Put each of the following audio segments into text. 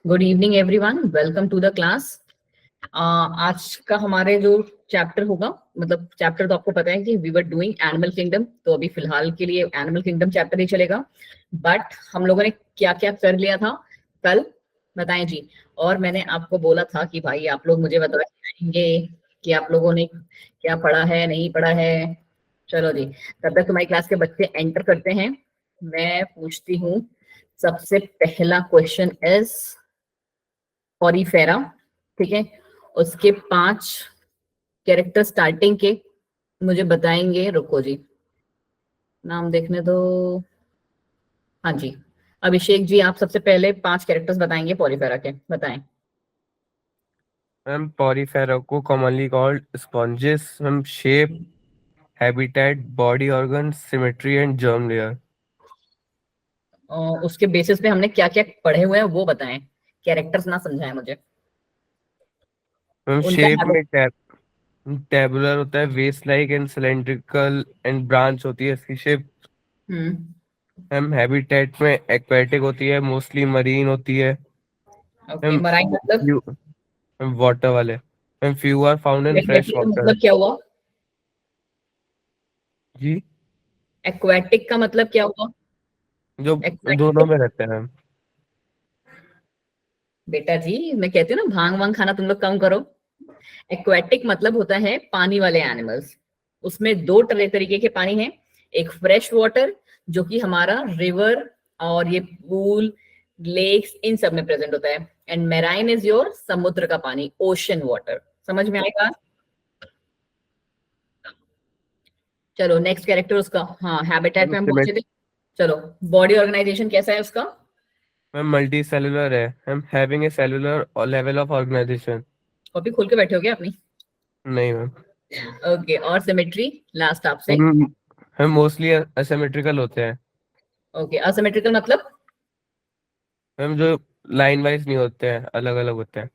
Good evening everyone, welcome to the class. आज का हमारे जो चैप्टर होगा, मतलब चैप्टर तो आपको पता है कि we were doing animal kingdom, तो अभी फिलहाल के लिए एनिमल किंगडम चैप्टर ही चलेगा। बट हम लोगों ने क्या क्या कर लिया था कल, बताएं जी। और मैंने आपको बोला था कि भाई आप लोग मुझे बताएंगे कि आप लोगों ने क्या पढ़ा है, नहीं पढ़ा है। चलो जी, तब तक तुम्हारी क्लास के बच्चे एंटर करते हैं। मैं पूछती हूँ, सबसे पहला क्वेश्चन इज पॉरीफेरा। ठीक है, उसके 5 कैरेक्टर स्टार्टिंग के मुझे बताएंगे। रुको जी, नाम देखने दो। हाँ जी, अभिषेक जी, आप सबसे पहले 5 कैरेक्टर्स बताएंगे पॉलीफेरा के, बताएं। मैम पॉरीफेरा को commonly called sponges. Ma'am shape, habitat, body organ, symmetry and germ layer. उसके बेसिस पे हमने क्या क्या पढ़े हुए हैं वो बताएं, कैरेक्टर्स ना समझाएं मुझे। मैम उनका शेप हैबिट। में टेबुलर होता है, vest like and cylindrical and branch होती है इसकी शेप। हम्म। मैम हैबिटेट में एक्वेटिक होती है, मोस्टली मरीन होती है। ओके, मैम मराइन मतलब? वाटर वाले। Ma'am few are found in fresh aquatic का वाटर। मतलब क्या हुआ? जी, एक्वेटिक का मतलब क्या हुआ? जो दोनों एक्वेटिक, में रहते हैं मैम। बेटा जी मैं कहती हूँ ना, भांग वांग खाना तुम लोग कम करो। एक्वेटिक मतलब होता है पानी वाले एनिमल्स। उसमें दो तरीके के पानी हैं। एक फ्रेश वाटर, जो कि हमारा रिवर और ये पूल, लेक्स, इन सब में प्रेजेंट होता है। एंड मेराइन इज योर समुद्र का पानी, ओशन वाटर। समझ में आएगा? चलो नेक्स्ट कैरेक्टर उसका, हाँ हैबिटेट मैम में हम पहुंचे थे। चलो, बॉडी ऑर्गेनाइजेशन कैसा है उसका? मैम मल्टी सेलुलर है। Ma'am having a cellular level of organisation. Copy खोल के बैठे हो क्या अपनी? नहीं मैम। ओके, और सिमेट्री लास्ट आपसे। हम मोस्टली असिमेट्रिकल होते हैं। ओके, असिमेट्रिकल मतलब? मैम जो लाइन वाइज नहीं होते हैं, अलग अलग होते हैं।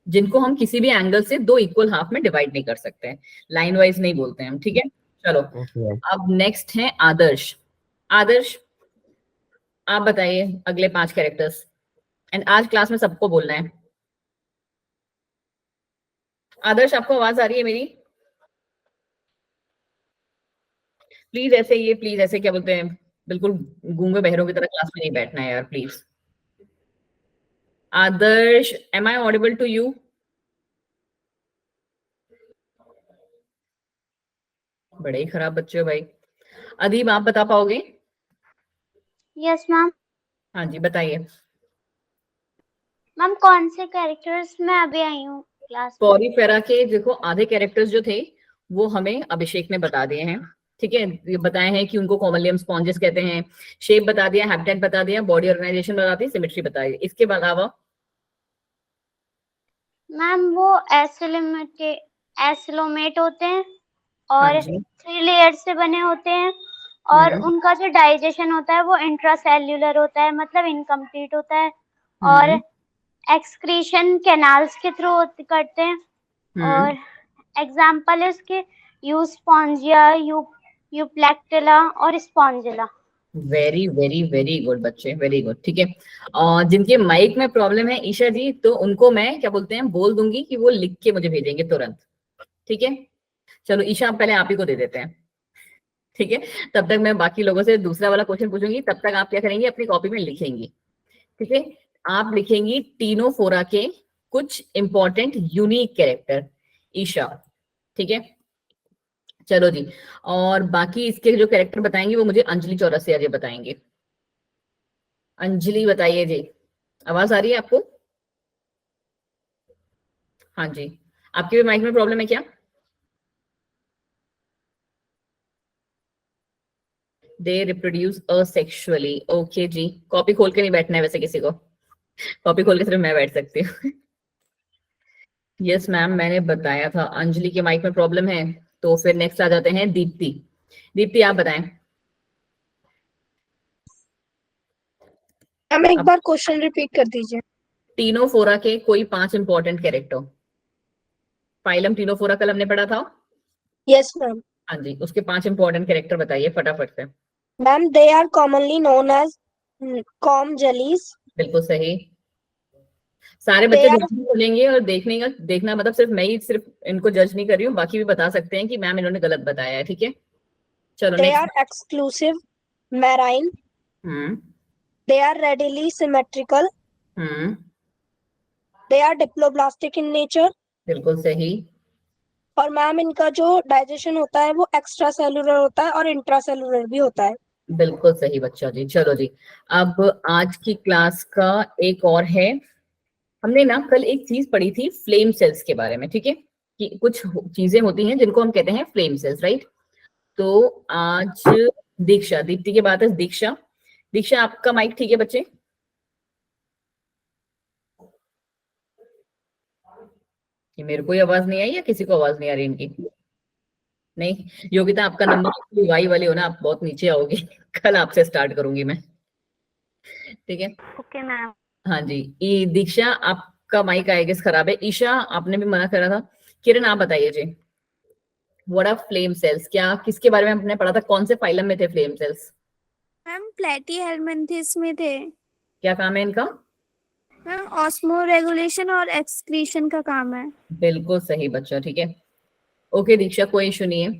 जिनको हम किसी भी एंगल से दो इक्वल हाफ में डिवाइड नहीं कर सकते हैं। लाइन वाइज नहीं बोलते हैं हम, ठीक है। चलो, ओके मैम। अब नेक्स्ट है आदर्श। आदर्श, आप बताइए अगले 5 कैरेक्टर्स। एंड आज क्लास में सबको बोलना है। आदर्श, आपको आवाज आ रही है मेरी? प्लीज ऐसे, ये प्लीज ऐसे क्या बोलते हैं, बिल्कुल गूंगे बहरों की तरह क्लास में नहीं बैठना है यार, please. Adarsh, am I audible to you? बड़े ही खराब बच्चे हो भाई। अदीब, आप बता पाओगे? Yes ma'am. हाँ जी, बताइए। मैम कौन से कैरेक्टर्स में अभी आई हूँ क्लास में? पॉरीफेरा के देखो आधे कैरेक्टर्स जो थे वो हमें अभिषेक ने बता दिए हैं। ठीक है, ये बताए हैं कि उनको कॉमनली हम स्पॉन्जेस कहते हैं। शेप बता दिया, हैबिटेट बता दिया, बॉडी ऑर्गेनाइजेशन बता दी, सिमेट्री बता दी। इसके अलावा मैम वो एसिलोमेट होते हैं हाँ और जी। 3 लेयर से बने होते हैं और हम्म। उनका जो डाइजेशन होता है वो इंट्रासेल्युलर होता है, मतलब इनकम्प्लीट होता है। और हम्म। एक्सक्रीशन कैनाल्स के थ्रू करते हैं। हम्म। और एग्जाम्पल है उसके यूस्पोंजिया, यूप्लेक्टिला और Spongilla. Very very very good बच्चे, वेरी गुड। ठीक है, और जिनके माइक में प्रॉब्लम है ईशा जी, तो उनको मैं क्या बोलते हैं बोल दूंगी कि वो लिख के मुझे भेजेंगे तुरंत। ठीक है, चलो ईशा, आप पहले आप ही को दे देते हैं। ठीक है, तब तक मैं बाकी लोगों से दूसरा वाला क्वेश्चन पूछूंगी, तब तक आप क्या करेंगे, अपनी कॉपी में लिखेंगी। ठीक है, आप लिखेंगी टीनोफोरा के कुछ इंपॉर्टेंट यूनिक कैरेक्टर, ईशा। ठीक है, चलो जी। और बाकी इसके जो कैरेक्टर बताएंगे वो मुझे अंजलि चौरसिया जी बताएंगे। अंजलि बताइए जी, आवाज आ रही है आपको? हाँ जी, आपके भी माइक में प्रॉब्लम है क्या? दे रिप्रोड्यूस असेक्सुअली, ओके जी। कॉपी खोल के नहीं बैठना है वैसे किसी को, कॉपी खोल के सिर्फ मैं बैठ सकती हूँ। यस मैम, मैंने बताया था अंजलि के माइक में प्रॉब्लम है। तो फिर नेक्स्ट आ जाते हैं दीप्ति। दीप्ति, आप बताएं। मैम एक अब बार क्वेश्चन रिपीट कर दीजिए। टीनोफोरा के कोई 5 इंपॉर्टेंट कैरेक्टर। फाइलम टीनोफोरा कल हमने पढ़ा था। Yes ma'am. हाँ जी, उसके 5 इंपॉर्टेंट कैरेक्टर बताइए फटाफट से। Ma'am they are commonly known as comb jellies. बिल्कुल सही। सारे They बच्चे are देखने खोलेंगे और देखना मतलब सिर्फ मैं ही सिर्फ इनको जज नहीं कर रही हूँ, बाकी भी बता सकते हैं कि मैम इन्होंने गलत बताया है, ठीक है। चलो they next. are exclusive, marine. Hmm They are readily symmetrical. Hmm They are diploblastic in nature. बिल्कुल सही। और मैम इनका जो डाइजेशन होता है वो एक्स्ट्रा सेलुलर होता है और इंट्रा सेलुलर भी होता है। बिल्कुल सही बच्चा जी। चलो जी, अब आज की क्लास का एक और है, हमने ना कल एक चीज पढ़ी थी फ्लेम सेल्स के बारे में, ठीक है, कि कुछ चीजें होती हैं जिनको हम कहते हैं फ्लेम सेल्स, राइट। तो आज दीक्षा, दीप्ति के बाद है दीक्षा। दीक्षा आपका माइक ठीक है बच्चे? कि मेरे को आवाज नहीं आई या किसी को आवाज नहीं आ रही इनकी? नहीं, योगिता आपका नंबर वाई वाले हो ना, आप बहुत नीचे आओगे। कल आपसे स्टार्ट करूंगी मैं, ठीक है। Okay ma'am. हाँ जी, दीक्षा आपका माइक आई गेस खराब है। ईशा आपने भी मना करा था। किरण आप बताइए जी, व्हाट आर फ्लेम सेल्स, क्या किसके बारे में हमने पढ़ा था, कौन से फाइलम में थे फ्लेम सेल्स? मैम प्लेटीहेल्मिन्थेस में थे। क्या काम है इनका? मैम ऑस्मो रेगुलेशन और एक्सक्रीशन का काम है। बिल्कुल सही बच्चा, ठीक है। ओके दीक्षा, कोई इशू नहीं है।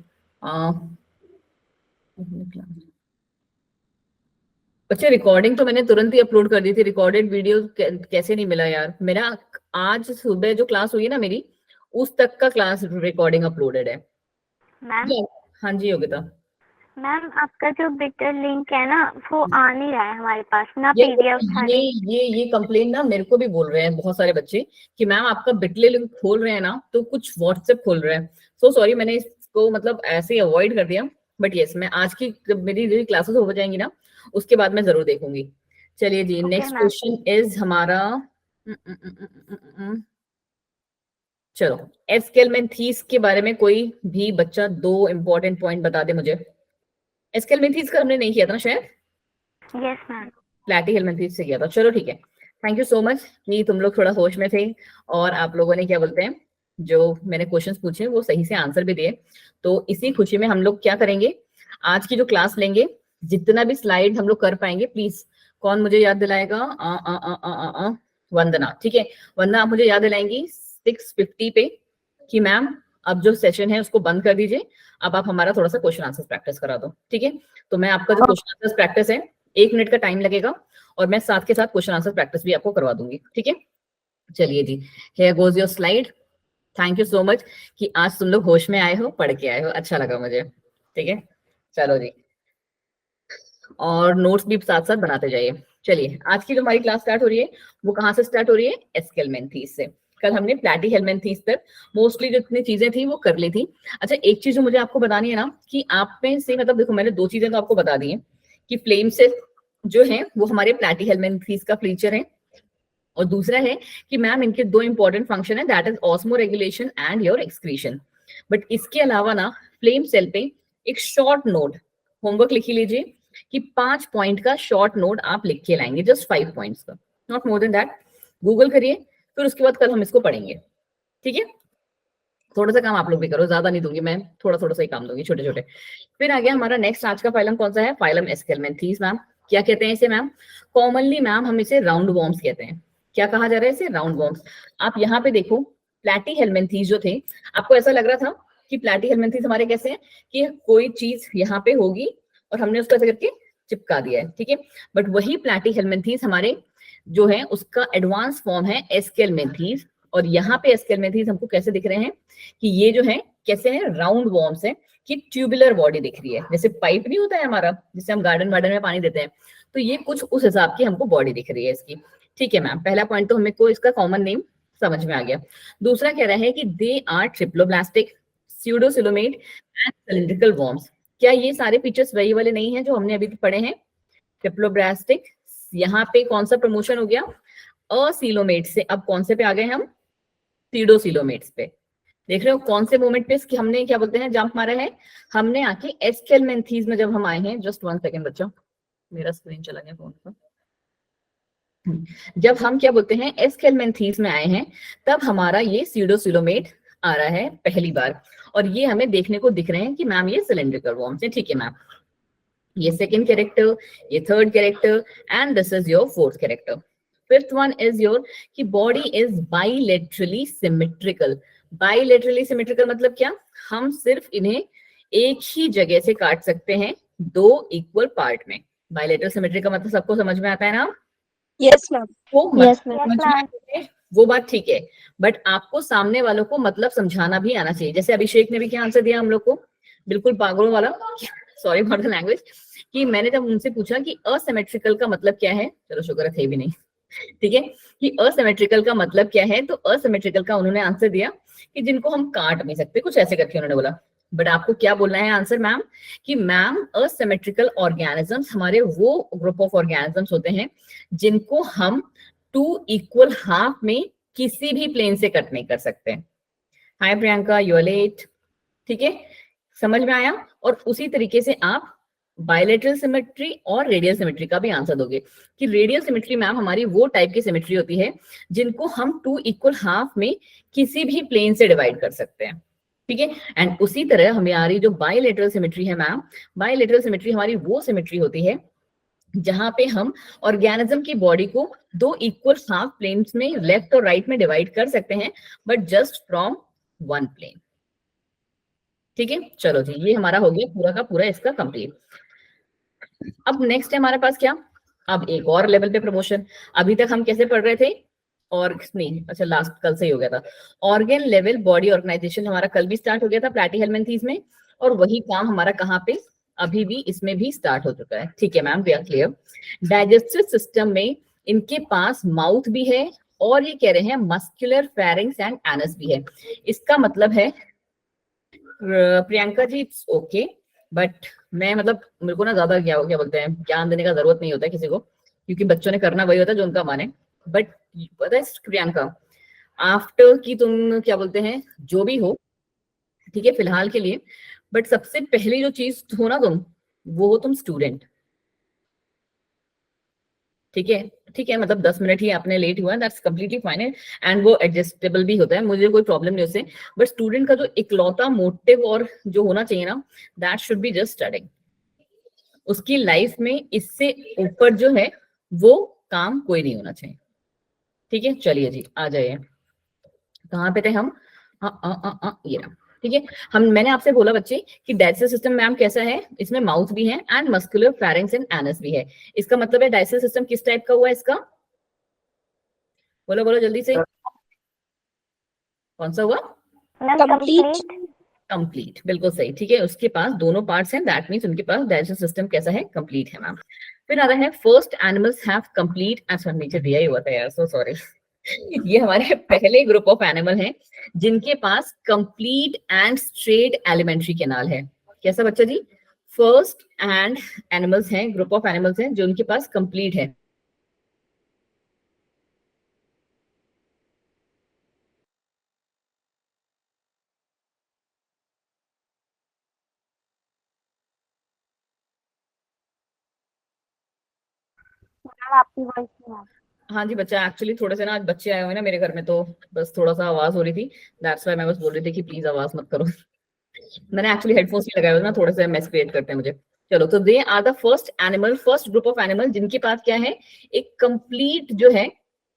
बच्चे रिकॉर्डिंग तो मैंने तुरंत ही अपलोड कर दी थी, रिकॉर्डेड वीडियो कैसे नहीं मिला यार मेरा? आज सुबह जो क्लास हुई है ना मेरी, उस तक का क्लास रिकॉर्डिंग अपलोडेड है। मैम हाँ जी योगिता। मैम आपका जो बिटर लिंक है ना वो आ नहीं रहा है हमारे पास ना, ये पीडीएफ ये ये कंप्लेन ना मेरे को भी बोल रहे हैं बहुत सारे बच्चे कि मैम आपका बिटले लिंक खोल रहे हैं ना तो कुछ व्हाट्सएप खोल रहे हैं। सो सॉरी, मैंने इसको मतलब ऐसे ही अवॉइड कर दिया, बट यस मैं आज की जब मेरी जो क्लासेस हो जाएंगी ना उसके बाद मैं जरूर देखूंगी। चलिए जी, नेक्स्ट क्वेश्चन इज हमारा चलो एस्केलमेंथीस के बारे में कोई भी बच्चा 2 इंपॉर्टेंट पॉइंट बता दे मुझे। एस्केलमेंथीस का हमने नहीं किया था ना शायद? Yes ma'am. प्लेटीहेल्मिन्थेस से किया था। चलो ठीक है, थैंक यू सो मच कि तुम लोग थोड़ा होश में थे और आप लोगों ने क्या बोलते हैं जो मैंने क्वेश्चंस पूछे वो सही से आंसर भी दिए। तो इसी खुशी में हम लोग क्या करेंगे, आज की जो क्लास लेंगे जितना भी स्लाइड हम लोग कर पाएंगे, प्लीज कौन मुझे याद दिलाएगा? वंदना, ठीक है। वंदना आप मुझे याद दिलाएंगी 6:50 पे कि मैम अब जो सेशन है उसको बंद कर दीजिए, अब आप हमारा थोड़ा सा क्वेश्चन आंसर प्रैक्टिस करा दो, ठीक है। तो मैं आपका जो क्वेश्चन आंसर प्रैक्टिस है 1 मिनट का टाइम लगेगा और मैं साथ के साथ क्वेश्चन आंसर प्रैक्टिस भी आपको करवा दूंगी, ठीक है। चलिए जी, here goes your slide. Thank you so much कि आज तुम लोग होश में आए हो, पढ़ के आए हो, अच्छा लगा मुझे, ठीक है। चलो जी, और नोट्स भी साथ साथ बनाते जाइए। चलिए, आज की जो हमारी क्लास स्टार्ट हो रही है वो कहाँ से स्टार्ट हो रही है? एस्केलमेंथीस से। कल हमने प्लेटीहेल्मिन्थेस तक मोस्टली जितनी चीजें थी वो कर ली थी। अच्छा, एक चीज जो मुझे आपको बतानी है ना कि आप में से मतलब देखो मैंने 2 चीजें तो आपको बता दी हैं कि फ्लेम सेल जो है वो हमारे प्लेटीहेल्मिन्थेस का फीचर है, और दूसरा है कि मैम इनके 2 इंपॉर्टेंट फंक्शन है, that is osmo regulation and your excretion. But इसके अलावा ना फ्लेम सेल पे एक शॉर्ट नोट, होमवर्क लिख लीजिए कि 5 पॉइंट का शॉर्ट नोट आप लिख के लाएंगे, जस्ट 5 पॉइंट्स का, not more than that. Google करिए, फिर उसके बाद कल हम इसको पढ़ेंगे, ठीक है। थोड़ा सा काम आप लोग भी करो, ज्यादा नहीं दूंगी मैं, थोड़ा थोड़ा सा ही काम दूंगी, छोटे छोटे। फिर आ गया हमारा नेक्स्ट आज का फाइलम, कौन सा है? फाइलम एस्केलमेंथेस। मैम क्या कहते हैं इसे? मैम कॉमनली मैम हम इसे राउंड वॉर्म्स कहते हैं। क्या कहा जा रहा है इसे? Round worms. आप यहाँ पे देखो, प्लेटीहेल्मिन्थेस जो थे, आपको ऐसा लग रहा था कि प्लेटीहेल्मिन्थेस हमारे कैसे हैं कि कोई चीज यहाँ पे होगी और हमने उसको ऐसे करके चिपका दिया है, ठीक है। बट वही प्लेटीहेल्मिन्थेस हमारे जो है उसका एडवांस फॉर्म है एस्केलमेंथेस। और यहाँ पे एस्केलमेंथेस हमको कैसे दिख रहे हैं कि ये जो है कैसे है? राउंड वॉर्म्स है, कि ट्यूबुलर बॉडी दिख रही है, जैसे पाइप नहीं होता है हमारा जिससे हम गार्डन वार्डन में पानी देते हैं, तो ये कुछ उस हिसाब की हमको बॉडी दिख रही है इसकी, ठीक है मैम। पहला पॉइंट तो हमें को इसका कॉमन नेम समझ में आ गया। दूसरा कह रहा है कि they are triploblastic, pseudocoelomate and cylindrical worms. क्या ये सारे फीचर्स वही वाले नहीं है जो हमने अभी पढ़े हैं? ट्रिप्लोब्लास्टिक, यहाँ पे कौन सा प्रमोशन हो गया? असिलोमेट से अब कौन से पे आ गए हम? सीडोसिलोमेट्स पे। देख रहे हो कौन से मोमेंट पे इसकी हमने क्या बोलते हैं जंप मारा है? हमने आके एस्केलमेंथेस में जब हम आए हैं, जस्ट 1 सेकेंड बच्चों, मेरा स्क्रीन चला गया फोन का। जब हम क्या बोलते हैं एस्केलमेंथेस में आए हैं, तब हमारा ये सीडोसिलोमेट आ रहा है पहली बार, और ये हमें देखने को दिख रहे हैं कि मैम ये सिलिंड्रिकल वॉर्म्स है, ठीक है मैम। ये सेकेंड कैरेक्टर, ये third character and this is your fourth character. Fifth one is your कि body is bilaterally symmetrical. Bilaterally symmetrical मतलब क्या, हम सिर्फ इन्हें एक ही जगह से काट सकते हैं, दो इक्वल पार्ट में। बाइलेटरल सिमेट्री का मतलब सबको समझ में आता है ना? Yes ma'am. वो Yes, मतलब ma'am. समझ में आता है, वो बात ठीक है, बट आपको सामने वालों को मतलब समझाना भी आना चाहिए। जैसे अभिषेक ने भी क्या आंसर दिया हम लोग को, बिल्कुल पागलों वाला, सॉरी फॉर द लैंग्वेज, कि मैंने जब उनसे पूछा कि असिमेट्रिकल का मतलब क्या है, चलो शुक्र है थे भी नहीं, ठीक है, कि असिमेट्रिकल का मतलब क्या है, तो असिमेट्रिकल का उन्होंने आंसर दिया कि जिनको हम काट नहीं सकते, कुछ ऐसे करके उन्होंने बोला। बट आपको क्या बोलना है आंसर मैम, कि मैम असिमेट्रिकल ऑर्गेनिजम्स हमारे वो ग्रुप ऑफ ऑर्गेनिजम्स होते हैं जिनको हम 2 इक्वल हाफ में किसी भी प्लेन से कट नहीं कर सकते। हाय प्रियंका, यू आर लेट, ठीक है, समझ में आया? और उसी तरीके से आप बायलेटरल सिमेट्री और रेडियल सिमेट्री का भी आंसर दोगे कि रेडियल सिमेट्री मैम हमारी वो टाइप की सिमेट्री होती है जिनको हम 2 इक्वल हाफ में किसी भी प्लेन से डिवाइड कर सकते हैं, ठीक है। एंड उसी तरह हमारी जो बायलेटरल सिमेट्री है मैम, बायलेटरल सिमेट्री हमारी वो सिमेट्री होती है जहां पे हम ऑर्गेनिज्म की बॉडी को 2 इक्वल हाफ प्लेन्स में लेफ्ट और राइट में डिवाइड कर सकते हैं, but just from one plane, ठीक है। चलो जी, ये हमारा हो गया पूरा का पूरा इसका कंप्लीट। अब नेक्स्ट है हमारे पास क्या, अब एक और लेवल पे प्रमोशन। अभी तक हम कैसे पढ़ रहे थे, और नहीं, अच्छा लास्ट कल से ही हो गया था, ऑर्गन लेवल बॉडी ऑर्गेनाइजेशन हमारा कल भी स्टार्ट हो गया था प्लैटीहेल्मिन्थेस में, और वही काम हमारा कहाँ पे अभी भी इसमें भी स्टार्ट हो चुका है, ठीक है ma'am, we are clear. Digestive system में इनके पास माउथ भी है और ये कह रहे हैं मस्कुलर फेरिंग्स एंड एनस भी है। इसका मतलब है Priyanka ji it's okay, but मैं मतलब मेरे को ना ज्यादा क्या बोलते हैं ज्ञान देने का जरूरत नहीं होता है किसी को, क्योंकि बच्चों ने करना वही होता है जो उनका माने। बट पता है प्रियंका, आफ्टर की तुम क्या बोलते हैं जो भी हो, ठीक है फिलहाल के लिए, बट सबसे पहली जो चीज हो ना तुम, वो हो तुम स्टूडेंट, ठीक है, ठीक है, मतलब 10 मिनट ही आपने लेट हुआ, दैट्स कंप्लीटली फाइन है, एंड वो एडजस्टेबल भी होता है, मुझे कोई प्रॉब्लम नहीं उससे। बट स्टूडेंट का जो इकलौता मोटिव और जो होना चाहिए ना, that should be just studying. उसकी लाइफ में इससे ऊपर जो है वो काम कोई नहीं होना चाहिए, ठीक है। चलिए जी आ जाइए, कहाँ पे थे हम, ये रहा, ठीक है। मैंने आपसे बोला बच्चे कि डाइजेस्टिव सिस्टम मैम कैसा है, इसमें माउथ भी है and muscular pharynx and anus भी है। इसका मतलब है डाइजेस्टिव सिस्टम किस टाइप का हुआ है इसका, बोलो बोलो जल्दी से, कौन सा हुआ? कंप्लीट। कंप्लीट, बिल्कुल सही, ठीक है। उसके पास दोनों पार्ट्स हैं, दैट मींस उनके पास डाइजेस्टिव सिस्टम कैसा है, कंप्लीट है मैम। फिर आ रहा है फर्स्ट एनिमल्स हैव कंप्लीट, अच्छा नीचे दिया ही हुआ था यार, सो सॉरी ये हमारे पहले ग्रुप ऑफ एनिमल हैं जिनके पास complete and straight alimentary canal है। कैसा बच्चा जी? फर्स्ट एंड एनिमल्स हैं, ग्रुप ऑफ एनिमल्स हैं जो उनके पास कंप्लीट है। आपकी वॉइस नहीं आ रही। हाँ जी बच्चा, एक्चुअली थोड़े से ना आज बच्चे आए हुए हैं ना मेरे घर में, तो बस थोड़ा सा आवाज हो रही थी, दैट्स व्हाई मैं बस बोल रही थी कि प्लीज आवाज मत करो मैंने एक्चुअली हेडफोन्स नहीं लगाए हुए ना, थोड़े से मेस क्रिएट करते हैं मुझे। चलो, तो they are the first animal, first group of animal जिनके पास क्या है, एक कंप्लीट जो है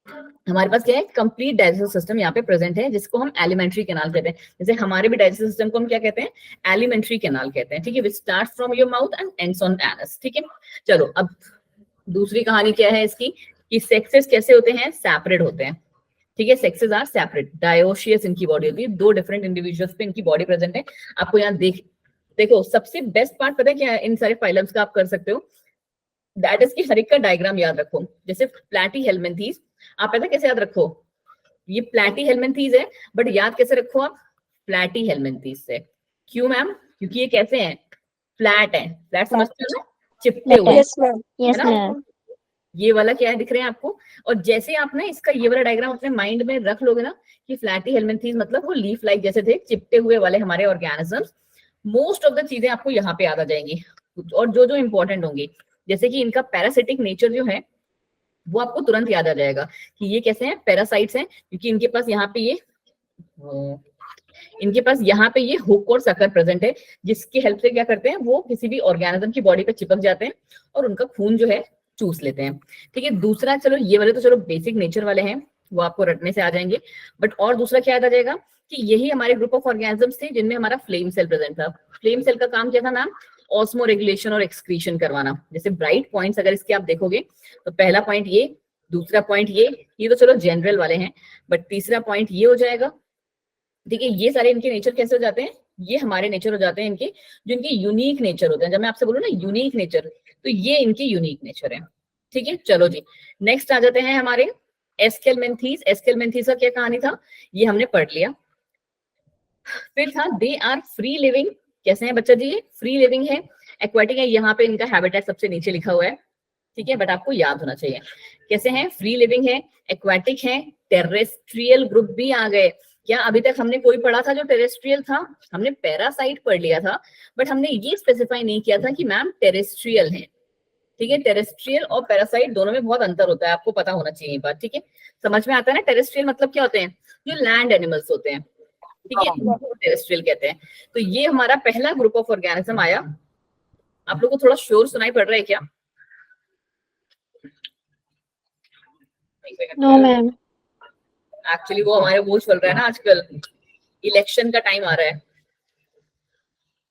हमारे पास क्या है, कंप्लीट डाइजेस्टिव सिस्टम यहाँ पे प्रेजेंट है, जिसको हम एलिमेंट्री कैनाल कहते हैं। जैसे हमारे भी डाइजेस्टिव सिस्टम को हम क्या कहते हैं, एलिमेंट्री कैनाल कहते हैं, ठीक है, which start from your mouth and ends on anus, ठीक है। चलो अब दूसरी कहानी क्या है इसकी, कि सेक्सेस कैसे होते हैं, सेपरेट होते हैं, ठीक है, सेक्सेस आर सेपरेट, डायोशियस इनकी बॉडी होती है, 2 डिफरेंट इंडिविजुअल्स पे इनकी बॉडी प्रेजेंट है। आपको यहाँ देखो सबसे बेस्ट पार्ट पता है क्या है इन सारे फाइलम्स का, आप कर सकते हो, दैट इज कि हर एक का डायग्राम याद रखो। जैसे प्लैटीहेल्मिन्थेस, आप पता कैसे याद रखो, ये प्लैटीहेल्मिन्थेस है, बट याद कैसे रखो आप, प्लैटीहेल्मिन्थेस से। क्यों मैम? क्योंकि ये कैसे हैं, फ्लैट है, फ्लैट समझते हो ना, चिपटे हुए, यस मैम। यस है ना? मैम। ये वाला क्या है दिख रहे हैं आपको, और जैसे आप ना इसका ये वाला डायग्राम अपने माइंड में रख लोगे ना कि प्लैटीहेल्मिन्थेस मतलब वो लीफ लाइक जैसे थे, चिपटे हुए वाले हमारे ऑर्गेनिजम्स, मोस्ट ऑफ द चीजें आपको यहाँ पे याद आ जाएंगी, और जो जो इंपॉर्टेंट होंगी, जैसे कि इनका पैरासिटिक नेचर जो है वो आपको तुरंत याद आ जाएगा कि ये कैसे हैं, पैरासाइट्स हैं, क्योंकि इनके पास यहाँ पे ये हुक और सकर प्रेजेंट है, जिसकी हेल्प से क्या करते हैं, वो किसी भी ऑर्गेनिज्म की बॉडी पे चिपक जाते हैं और उनका खून जो है चूस लेते हैं। ठीक है, दूसरा, चलो ये वाले तो चलो बेसिक नेचर वाले हैं, वो आपको रटने से आ जाएंगे, बट और दूसरा क्या याद आ जाएगा कि यही हमारे ग्रुप ऑफ ऑर्गेनिजम्स थे जिनमें हमारा फ्लेम सेल प्रेजेंट था। फ्लेम सेल का काम क्या था मैम? ऑस्मो रेगुलेशन और एक्सक्रीशन करवाना। जैसे ब्राइट पॉइंट्स अगर इसके आप देखोगे तो पहला पॉइंट ये, दूसरा पॉइंट ये तो चलो जनरल वाले हैं, बट तीसरा पॉइंट ये हो जाएगा। ठीक है, ये सारे इनके नेचर कैसे हो जाते हैं? ये हमारे नेचर हो जाते हैं इनके, जो इनके यूनिक नेचर होते हैं। जब मैं आपसे बोलूँ ना यूनिक नेचर, तो ये इनके यूनिक नेचर है। ठीक है, चलो जी नेक्स्ट आ जाते हैं हमारे एस्केलमेंथीज। एस्केलमेंथीज का क्या कहानी था ये हमने पढ़ लिया। फिर था दे आर फ्री लिविंग। कैसे हैं बच्चा जी? ये फ्री लिविंग है, एक्वाटिक है। यहाँ पे इनका हैबिटेट सबसे नीचे लिखा हुआ है, ठीक है, बट आपको याद होना चाहिए कैसे हैं। फ्री लिविंग है, एक्वाटिक है, टेरेस्ट्रियल ग्रुप भी आ गए। क्या अभी तक हमने कोई पढ़ा था जो टेरेस्ट्रियल था? हमने पैरासाइट पढ़ लिया था, बट हमने ये स्पेसिफाई नहीं किया था कि मैम टेरेस्ट्रियल है। ठीक है, टेरेस्ट्रियल और पैरासाइट दोनों में बहुत अंतर होता है, आपको पता होना चाहिए ये बात। ठीक है, समझ में आता है ना? टेरेस्ट्रियल मतलब क्या होते हैं? जो लैंड एनिमल्स होते हैं, ठीक है, टेरेस्ट्रियल कहते हैं। तो ये हमारा पहला ग्रुप ऑफ ऑर्गेनिज्म आया। आप लोग को थोड़ा शोर सुनाई पड़ रहा है क्या? No ma'am. एक्चुअली वो हमारे वो चल रहा है ना आजकल, इलेक्शन का टाइम आ रहा है,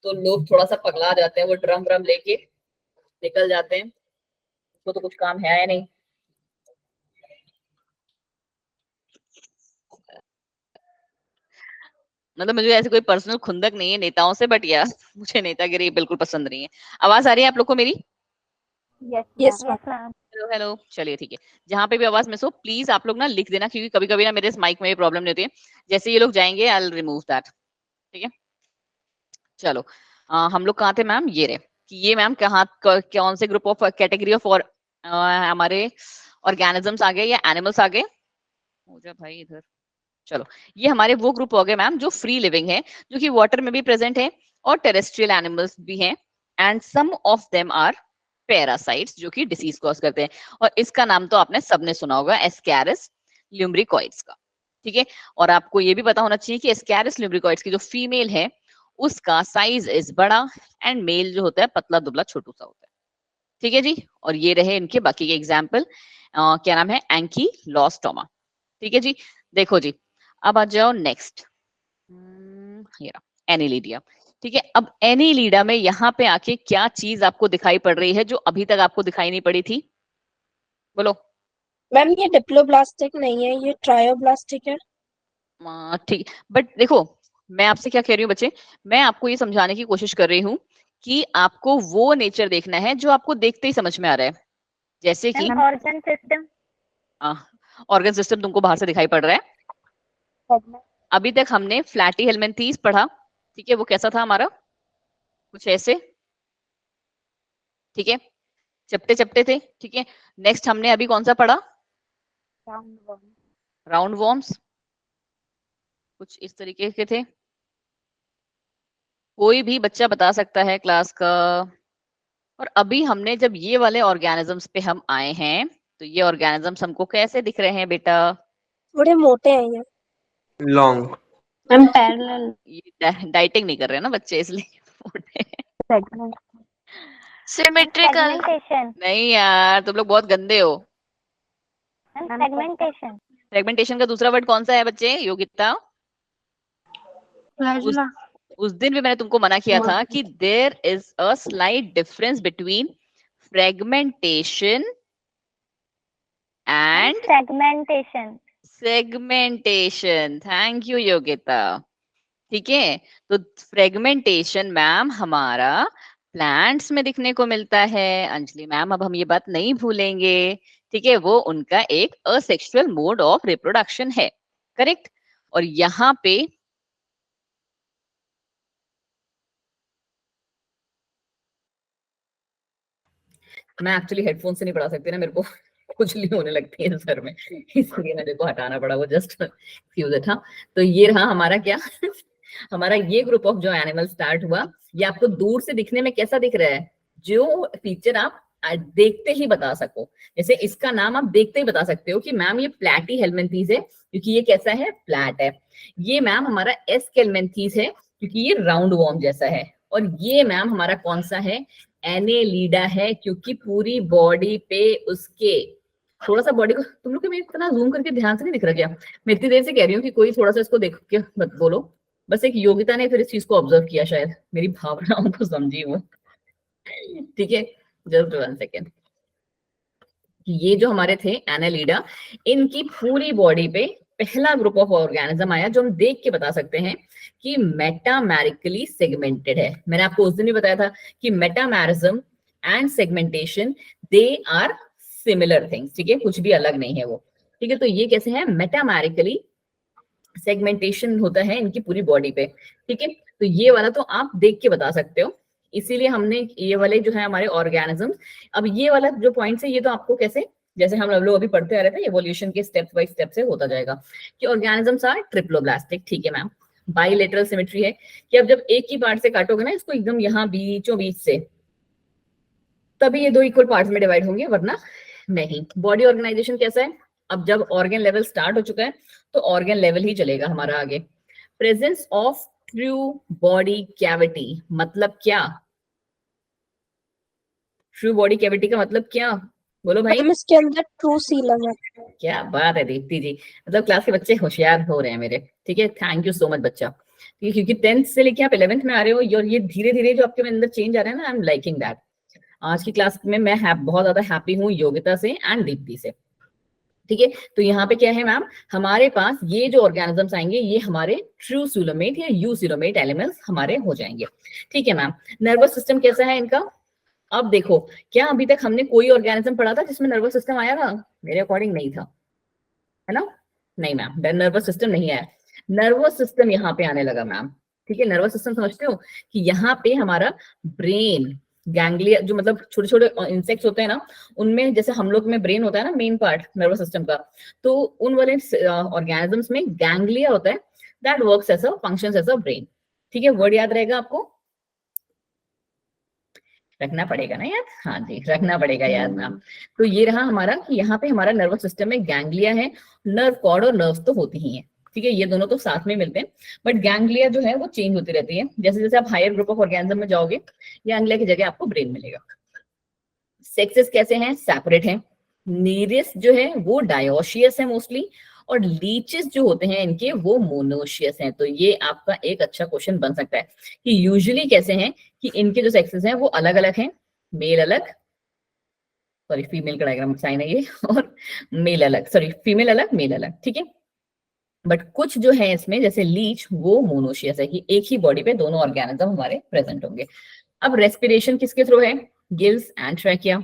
तो लोग थोड़ा सा पगला जाते हैं, वो ड्रम व्रम लेके निकल जाते हैं, उसको तो कुछ काम है या नहीं। मतलब मुझे ऐसे कोई पर्सनल खुंदक नहीं है नेताओं से, बट यार मुझे नेतागिरी बिल्कुल पसंद नहीं है। आवाज आ रही है आप लोग को मेरी? यस हेलो हेलो, चलिए ठीक है। जहाँ पे भी आवाज मिस हो प्लीज आप लोग ना लिख देना, क्योंकि कभी कभी ना मेरे इस माइक में ये प्रॉब्लम नहीं होती है। जैसे ये लोग जाएंगे आई विल रिमूव दैट। ठीक है, चलो हम लोग कहाँ थे मैम? ये रहे कि ये मैम कहाँ कौन से ग्रुप ऑफ कैटेगरी ऑफ और हमारे ऑर्गेनिजम्स आ गए या एनिमल्स आ गए? हो जा भाई इधर। चलो, ये हमारे वो ग्रुप हो गए मैम जो फ्री लिविंग है, जो कि वाटर में भी प्रेजेंट है और टेरेस्ट्रियल एनिमल्स भी हैं, and some of them are parasites जो कि डिसीज कॉज करते हैं। और इसका नाम तो आपने सबने सुना होगा, एस्कैरिस ल्यूम्ब्रिकॉइड्स का। ठीक है, और आपको ये भी पता होना चाहिए कि एस्कैरिस ल्यूम्ब्रिकॉइड्स की जो फीमेल है उसका साइज इज बड़ा एंड मेल जो होता है पतला दुबला छोटू सा होता है। ठीक है जी, और ये रहे इनके बाकी के एग्जाम्पल। क्या नाम है? एंकीलोस्टोमा। ठीक है जी, देखो जी अब आ जाओ नेक्स्ट, एनीलिडिया। ठीक है, अब एनीलिडा में यहाँ पे आके क्या चीज आपको दिखाई पड़ रही है जो अभी तक आपको दिखाई नहीं पड़ी थी? बोलो। मैम ये डिप्लोब्लास्टिक नहीं है, ये ट्रायोब्लास्टिक है। ठीक, बट देखो मैं आपसे क्या कह रही हूँ बच्चे, मैं आपको ये समझाने की कोशिश कर रही हूँ कि आपको वो नेचर देखना है जो आपको देखते ही समझ में आ रहा है। जैसे कि ऑर्गन सिस्टम। ऑर्गन सिस्टम तुमको बाहर से दिखाई पड़ रहा है। अभी तक हमने फ्लैटी हेलमिंथीज पढ़ा, ठीक है, वो कैसा था हमारा? कुछ ऐसे, ठीक है, चपटे चपटे थे। ठीक है, नेक्स्ट हमने अभी कौन सा पढ़ा? राउंड वॉर्म्स, कुछ इस तरीके के थे। कोई भी बच्चा बता सकता है क्लास का? और अभी हमने जब ये वाले ऑर्गेनिजम्स पे हम आए हैं, तो ये ऑर्गेनिजम्स हमको कैसे दिख रहे हैं बेटा? बड़े मोटे हैं ये। लॉन्ग। Ma'am parallel. ये डाइटिंग नहीं कर रहे हैं ना बच्चे, इसलिए मोटे। सिमेट्रिकल। नहीं यार, तुम लोग बहुत गंदे हो। सेगमेंटेशन। सेगमेंटेशन का दूसरा वर्ड कौन सा है बच्चे? योगिता, उस दिन भी मैंने तुमको मना किया था कि there is a slight difference between fragmentation and segmentation. Segmentation. Thank you Yogita. ठीक है, तो फ्रेगमेंटेशन मैम हमारा प्लांट्स में दिखने को मिलता है। अंजलि मैम अब हम ये बात नहीं भूलेंगे, ठीक है, वो उनका एक असेक्सुअल मोड ऑफ रिप्रोडक्शन है, करेक्ट। और यहाँ पे मैं एक्चुअली हेडफोन से नहीं पढ़ा सकती ना, मेरे को खुजली होने लगती है सर में, इसलिए मेरे को हटाना पड़ा, वो जस्ट फ्यूज था। तो ये रहा हमारा क्या हमारा ये ग्रुप ऑफ जो एनिमल स्टार्ट हुआ, ये आपको दूर से दिखने में कैसा दिख रहा है? जो फीचर आप देखते ही बता सको। जैसे इसका नाम आप देखते ही बता सकते हो कि मैम ये प्लैटी हेलमिंथीज है, क्योंकि ये कैसा है? फ्लैट है। ये मैम हमारा एस्केलमेंथीज है, क्योंकि ये राउंड वॉर्म जैसा है। और ये मैम हमारा कौन सा है? एनेलिडा है क्योंकि पूरी बॉडी पे उसके, थोड़ा सा बॉडी को, तुम लोग को मैं इतना जूम करके ध्यान से नहीं दिख रहा क्या? मैं इतनी देर से कह रही हूँ कि कोई थोड़ा सा इसको देख के मत बोलो, बस एक योगिता ने फिर इस चीज को ऑब्जर्व किया, शायद मेरी भावनाओं को समझी वो। ठीक है, जस्ट 1 सेकेंड। ये जो हमारे थे एनालिडा, इनकी पूरी बॉडी पे पहला ग्रुप ऑफ ऑर्गेनिज्म आया जो हम देख के बता सकते हैं कि मेटामेरिकली सेगमेंटेड है। मैंने आपको उस दिन भी बताया था कि metamerism and segmentation they are similar things, ठीक है, कुछ भी अलग नहीं है वो। ठीक है, तो ये कैसे है, मेटामेरिकली सेगमेंटेशन होता है इनकी पूरी बॉडी पे। ठीक है, तो ये वाला तो आप देख के बता सकते हो, इसीलिए हमने ये वाले जो है हमारे ऑर्गेनिज्म, अब ये वाला जो पॉइंट है ये तो आपको कैसे, जैसे हम लोग अभी पढ़ते आ रहे थे एवोल्यूशन के स्टेप बाय स्टेप से होता जाएगा कि ऑर्गेनिजम्स आर ट्रिप्लोब्लास्टिक। ठीक है मैम, बाइलेटरल सिमेट्री है कि अब जब एक ही पार्ट से काटोगे ना इसको एकदम यहाँ बीचों बीच से, तभी ये दो इक्वल पार्ट्स में डिवाइड होंगे, वरना नहीं। बॉडी ऑर्गेनाइजेशन कैसा है, अब जब ऑर्गन लेवल स्टार्ट हो चुका है तो ऑर्गन लेवल ही चलेगा हमारा आगे। Presence of true body cavity मतलब क्या? ट्रू बॉडी कैविटी का मतलब क्या, बोलो भाई। मैम इसके अंदर ट्रू सीलम है। क्या बात है दीप्ति जी, मतलब क्लास के बच्चे होशियार हो रहे हैं मेरे। ठीक है, थैंक यू सो मच बच्चा। ठीक है, क्योंकि 10th से लेके आप 11th में आ रहे हो और ये धीरे धीरे जो आपके अंदर चेंज आ रहा है ना, आई एम लाइकिंग दैट। आज की क्लास में मैं बहुत ज्यादा हैप्पी हूँ योगिता से एंड दीप्ति से। ठीक है, तो यहाँ पे क्या है मैम, हमारे पास ये जो ऑर्गेनिजम्स आएंगे ये हमारे ट्रू सूलोमेट या यू सूलोमेट एलिमेंट्स हमारे हो जाएंगे। ठीक है मैम, नर्वस सिस्टम कैसा है इनका? अब देखो, क्या अभी तक हमने कोई ऑर्गेनिज्म पढ़ा था जिसमें नर्वस सिस्टम आया था? मेरे अकॉर्डिंग नहीं था, है ना? नहीं मैम, नर्वस सिस्टम नहीं आया। नर्वस सिस्टम यहाँ पे आने लगा मैम। ठीक है, नर्वस सिस्टम समझते हो कि यहाँ पे हमारा ब्रेन, गैंग्लिया, जो मतलब छोटे छोटे इंसेक्ट्स होते हैं ना, उनमें जैसे हम लोग में ब्रेन होता है ना मेन पार्ट नर्वस सिस्टम का, तो उन वाले ऑर्गेनिजम्स में गैंग्लिया होता है, that works as a functions as a brain. ठीक है, वर्ड याद रहेगा आपको, रखना पड़ेगा ना याद, हाँ जी रखना पड़ेगा याद मैम। तो ये रहा हमारा कि यहाँ पे हमारा नर्वस सिस्टम में गैंग्लिया है, नर्व कॉर्ड और नर्व्स तो होती ही है। ठीक है, ये दोनों तो साथ में मिलते हैं, बट गैंग्लिया जो है वो चेंज होती रहती है, जैसे जैसे आप हायर ग्रुप ऑफ ऑर्गेनिज्म में जाओगे गैंग्लिया की जगह आपको ब्रेन मिलेगा। सेक्सेस कैसे हैं? सेपरेट हैं। नीरियस जो है वो डायोशियस है मोस्टली, और लीचेस जो होते हैं इनके वो मोनोशियस हैं। तो ये आपका एक अच्छा क्वेश्चन बन सकता है कि यूजुअली कैसे हैं कि इनके जो सेक्सेस हैं वो अलग अलग हैं, मेल अलग, सॉरी फीमेल का डायग्राम साइन है ये, और मेल अलग, सॉरी फीमेल अलग मेल अलग। ठीक है, बट कुछ जो है इसमें जैसे लीच वो मोनोशियस है कि एक ही बॉडी पे दोनों ऑर्गेनिज्म हमारे प्रेजेंट होंगे। अब रेस्पिरेशन किसके थ्रू है? Gills and trachea.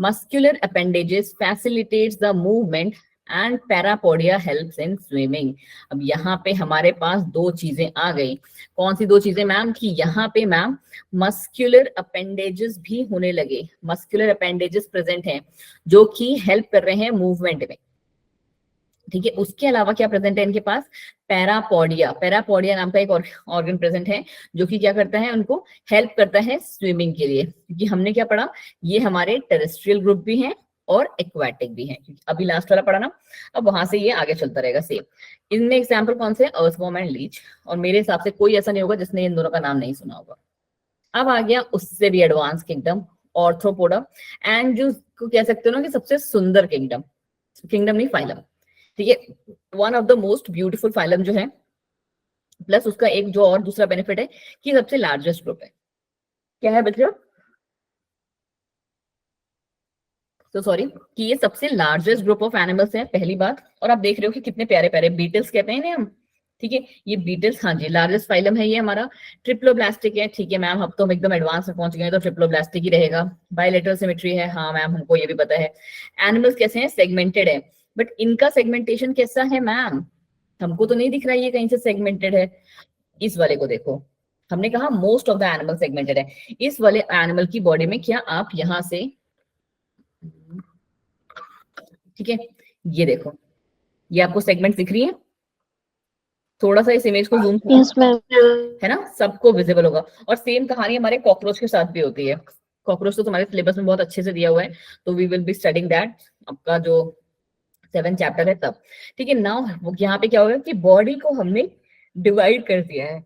Muscular appendages facilitates the movement and parapodia helps in swimming. अब यहाँ पे हमारे पास दो चीजें आ गई। कौन सी दो चीजें मैम? कि यहाँ पे मैम मस्कुलर अपेंडेजेस भी होने लगे, मस्कुलर अपेंडेजेस प्रेजेंट हैं जो कि हेल्प कर रहे हैं मूवमेंट में। ठीक है, उसके अलावा क्या प्रेजेंट है इनके पास? पैरापोडिया, पैरापोडिया नाम का एक ऑर्गन प्रेजेंट है जो कि क्या करता है, उनको हेल्प करता है स्विमिंग के लिए। क्योंकि हमने क्या पढ़ा, ये हमारे टेरेस्ट्रियल ग्रुप भी हैं और एक्वाटिक भी हैं, अभी लास्ट वाला पढ़ा ना, अब वहां से ये आगे चलता रहेगा सेम। इनमें एग्जाम्पल कौन से? अर्थवॉर्म एंड लीच, और मेरे हिसाब से कोई ऐसा नहीं होगा जिसने इन दोनों का नाम नहीं सुना होगा। अब आ गया उससे भी एडवांस किंगडम, ऑर्थ्रोपोडा, एंड जो कह सकते हो ना कि सबसे सुंदर किंगडम, किंगडम नहीं फाइलम। ठीक है, one of the most beautiful phylum जो है, प्लस उसका एक जो और दूसरा बेनिफिट है कि सबसे लार्जेस्ट ग्रुप है। क्या है बच्चों? तो सॉरी कि ये सबसे लार्जेस्ट ग्रुप ऑफ एनिमल्स है, पहली बात। और आप देख रहे हो कि कितने प्यारे प्यारे बीटल्स कहते हैं इन्हें हम। ठीक है, ये बीटल्स, हाँ जी लार्जेस्ट फाइलम है ये हमारा, ट्रिप्लोब्लास्टिक है। ठीक है मैम, अब तो हम एकदम एडवांस में पहुंच गए हैं तो ट्रिप्लोब्लास्टिक ही रहेगा। बायलेटरल सिमेट्री है, हाँ मैम हमको ये भी पता है। एनिमल्स कैसे हैं? सेगमेंटेड है, बट इनका सेगमेंटेशन कैसा है मैम? हमको तो नहीं दिख रहा है ये कहीं से सेगमेंटेड है। इस वाले को देखो, हमने कहा most of the animal segmented है। इस वाले एनिमल की बॉडी में क्या आप यहां से, ठीक है ये देखो, ये आपको सेगमेंट दिख रही है? थोड़ा सा इस इमेज को जूम है ना, सबको विजिबल होगा। और सेम कहानी हमारे कॉकरोच के साथ भी होती है। कॉकरोच तो तुम्हारे सिलेबस में बहुत अच्छे से दिया हुआ है, तो we will be studying that, आपका जो 7 चैप्टर है तब। ठीक है, नाउ यहाँ पे क्या होगा कि बॉडी को हमने डिवाइड कर दिया है।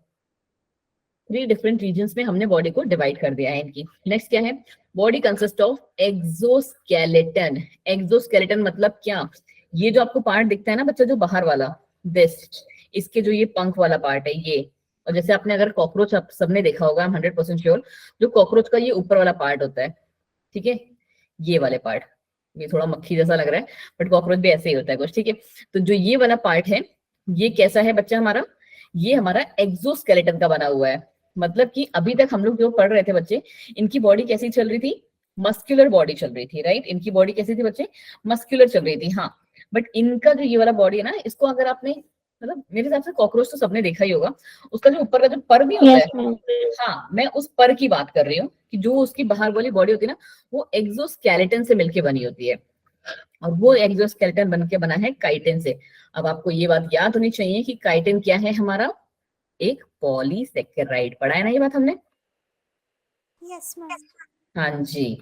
3 डिफरेंट रीजन्स में हमने बॉडी को डिवाइड कर दिया है इनकी। नेक्स्ट क्या है, body consist of exoskeleton. Exoskeleton मतलब क्या, ये जो आपको पार्ट दिखता है ना बच्चा, जो बाहर वाला बेस्ट, इसके जो ये पंख वाला पार्ट है ये, और जैसे आपने अगर कॉकरोच आप सबने देखा होगा, 100% श्योर, जो कॉकरोच का ये ऊपर वाला पार्ट होता है, ठीक है, ये वाले पार्ट, ये थोड़ा मक्खी जैसा लग रहा है बट कॉकरोच भी ऐसे ही होता है कुछ, ठीक है। तो जो ये वाला पार्ट है ये कैसा है बच्चा हमारा, ये हमारा एक्सोस्केलेटन का बना हुआ है। मतलब कि अभी तक हम लोग जो पढ़ रहे थे बच्चे, इनकी बॉडी कैसी चल रही थी, मस्कुलर बॉडी चल रही थी, राइट। इनकी बॉडी कैसी थी बच्चे, मस्कुलर चल रही थी, हाँ। बट इनका जो ये वाला बॉडी है ना, इसको अगर आपने, मतलब मेरे हिसाब से कॉकरोच तो सबने देखा ही होगा, उसका जो ऊपर का जो पर भी होता है, हाँ, मैं उस पर की बात कर रही हूँ कि जो उसकी बाहर वाली बॉडी होती है ना, वो एक्सोस्केलेटन से मिलके बनी होती है, और वो एक्सोस्केलेटन बनके बना है काइटिन से। अब आपको ये बात याद होनी चाहिए कि काइटिन क्या है हमारा, एक पॉलीसेकेराइड। पढ़ा है ना ये बात हमने? Yes ma'am. हाँ जी,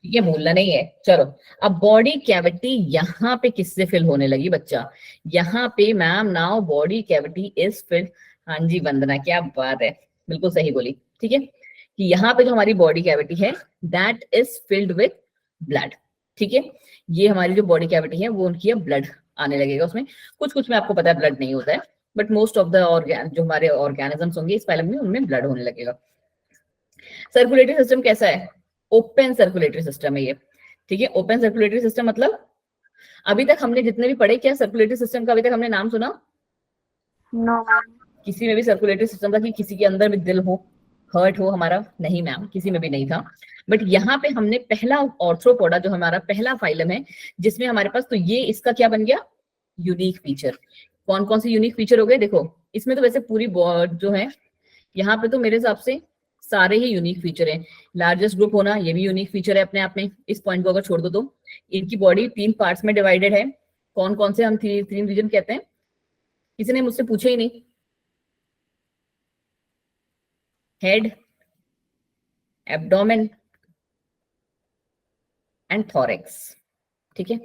ये भूलना नहीं है। चलो, अब बॉडी कैविटी यहाँ पे किससे फिल होने लगी बच्चा, यहाँ पे ma'am now body cavity is filled. हाँ जी वंदना, क्या बात है, बिल्कुल सही बोली, ठीक है, कि यहाँ पे जो हमारी बॉडी कैविटी है that is filled with blood, ठीक है। ये हमारी जो बॉडी कैविटी है वो उनकी अब ब्लड आने लगेगा उसमें। कुछ कुछ में आपको पता है ब्लड नहीं होता है, बट मोस्ट ऑफ द जो हमारे ऑर्गेनिजम्स होंगे इस फाइलम में, उनमें ब्लड होने लगेगा। सर्कुलेटरी सिस्टम कैसा है, ओपन सर्कुलेटरी सिस्टम है ये, ठीक है। ओपन सर्कुलेटरी सिस्टम मतलब अभी तक हमने जितने भी पढ़े, क्या सर्कुलेटरी सिस्टम का अभी तक हमने नाम सुना? No ma'am. किसी में भी सर्कुलेटरी सिस्टम था कि किसी के अंदर भी दिल हो, हर्ट हो हमारा? नहीं मैम, किसी में भी नहीं था। बट यहाँ पे हमने पहला ऑर्थ्रोपोडा, जो हमारा पहला फाइलम है जिसमें हमारे पास, तो ये इसका क्या बन गया, यूनिक फीचर। कौन कौन से यूनिक फीचर हो गए देखो, इसमें तो वैसे पूरी जो है यहाँ पे तो मेरे हिसाब से सारे ही यूनिक फीचर हैं। लार्जेस्ट ग्रुप होना, ये भी यूनिक फीचर है अपने आप में। इस पॉइंट को अगर छोड़ दो तो इनकी बॉडी 3 पार्ट्स में डिवाइडेड है। कौन कौन से हम 3 रीजन कहते हैं, किसी ने मुझसे पूछा ही नहीं। हेड, एब्डोमेन एंड थॉरेक्स, ठीक है।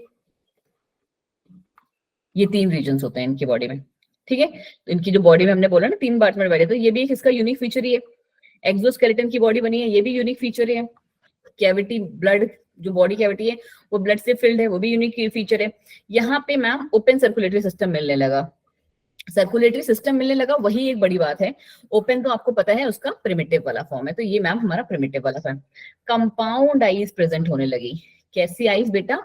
ये 3 रीजन्स होते हैं इनकी बॉडी में, ठीक है। तो इनकी जो बॉडी में हमने बोला ना 3 पार्ट में डिवाइडेड, तो ये भी एक इसका यूनिक फीचर ही है। एक्सोस्केलेटन की बॉडी बनी है, ये भी यूनिक फीचर है। कैविटी, ब्लड, जो बॉडी कैविटी है वो ब्लड से फिल्ड है, वो भी यूनिक फीचर है। यहाँ पे मैम ओपन सर्कुलेटरी सिस्टम मिलने लगा। सर्कुलेटरी सिस्टम मिलने लगा, वही एक बड़ी बात है। ओपन तो आपको पता है उसका प्रिमिटिव वाला फॉर्म है, तो ये मैम हमारा प्रिमिटिव वाला फॉर्म। कंपाउंड आईज प्रेजेंट होने लगी। कैसी आईज बेटा,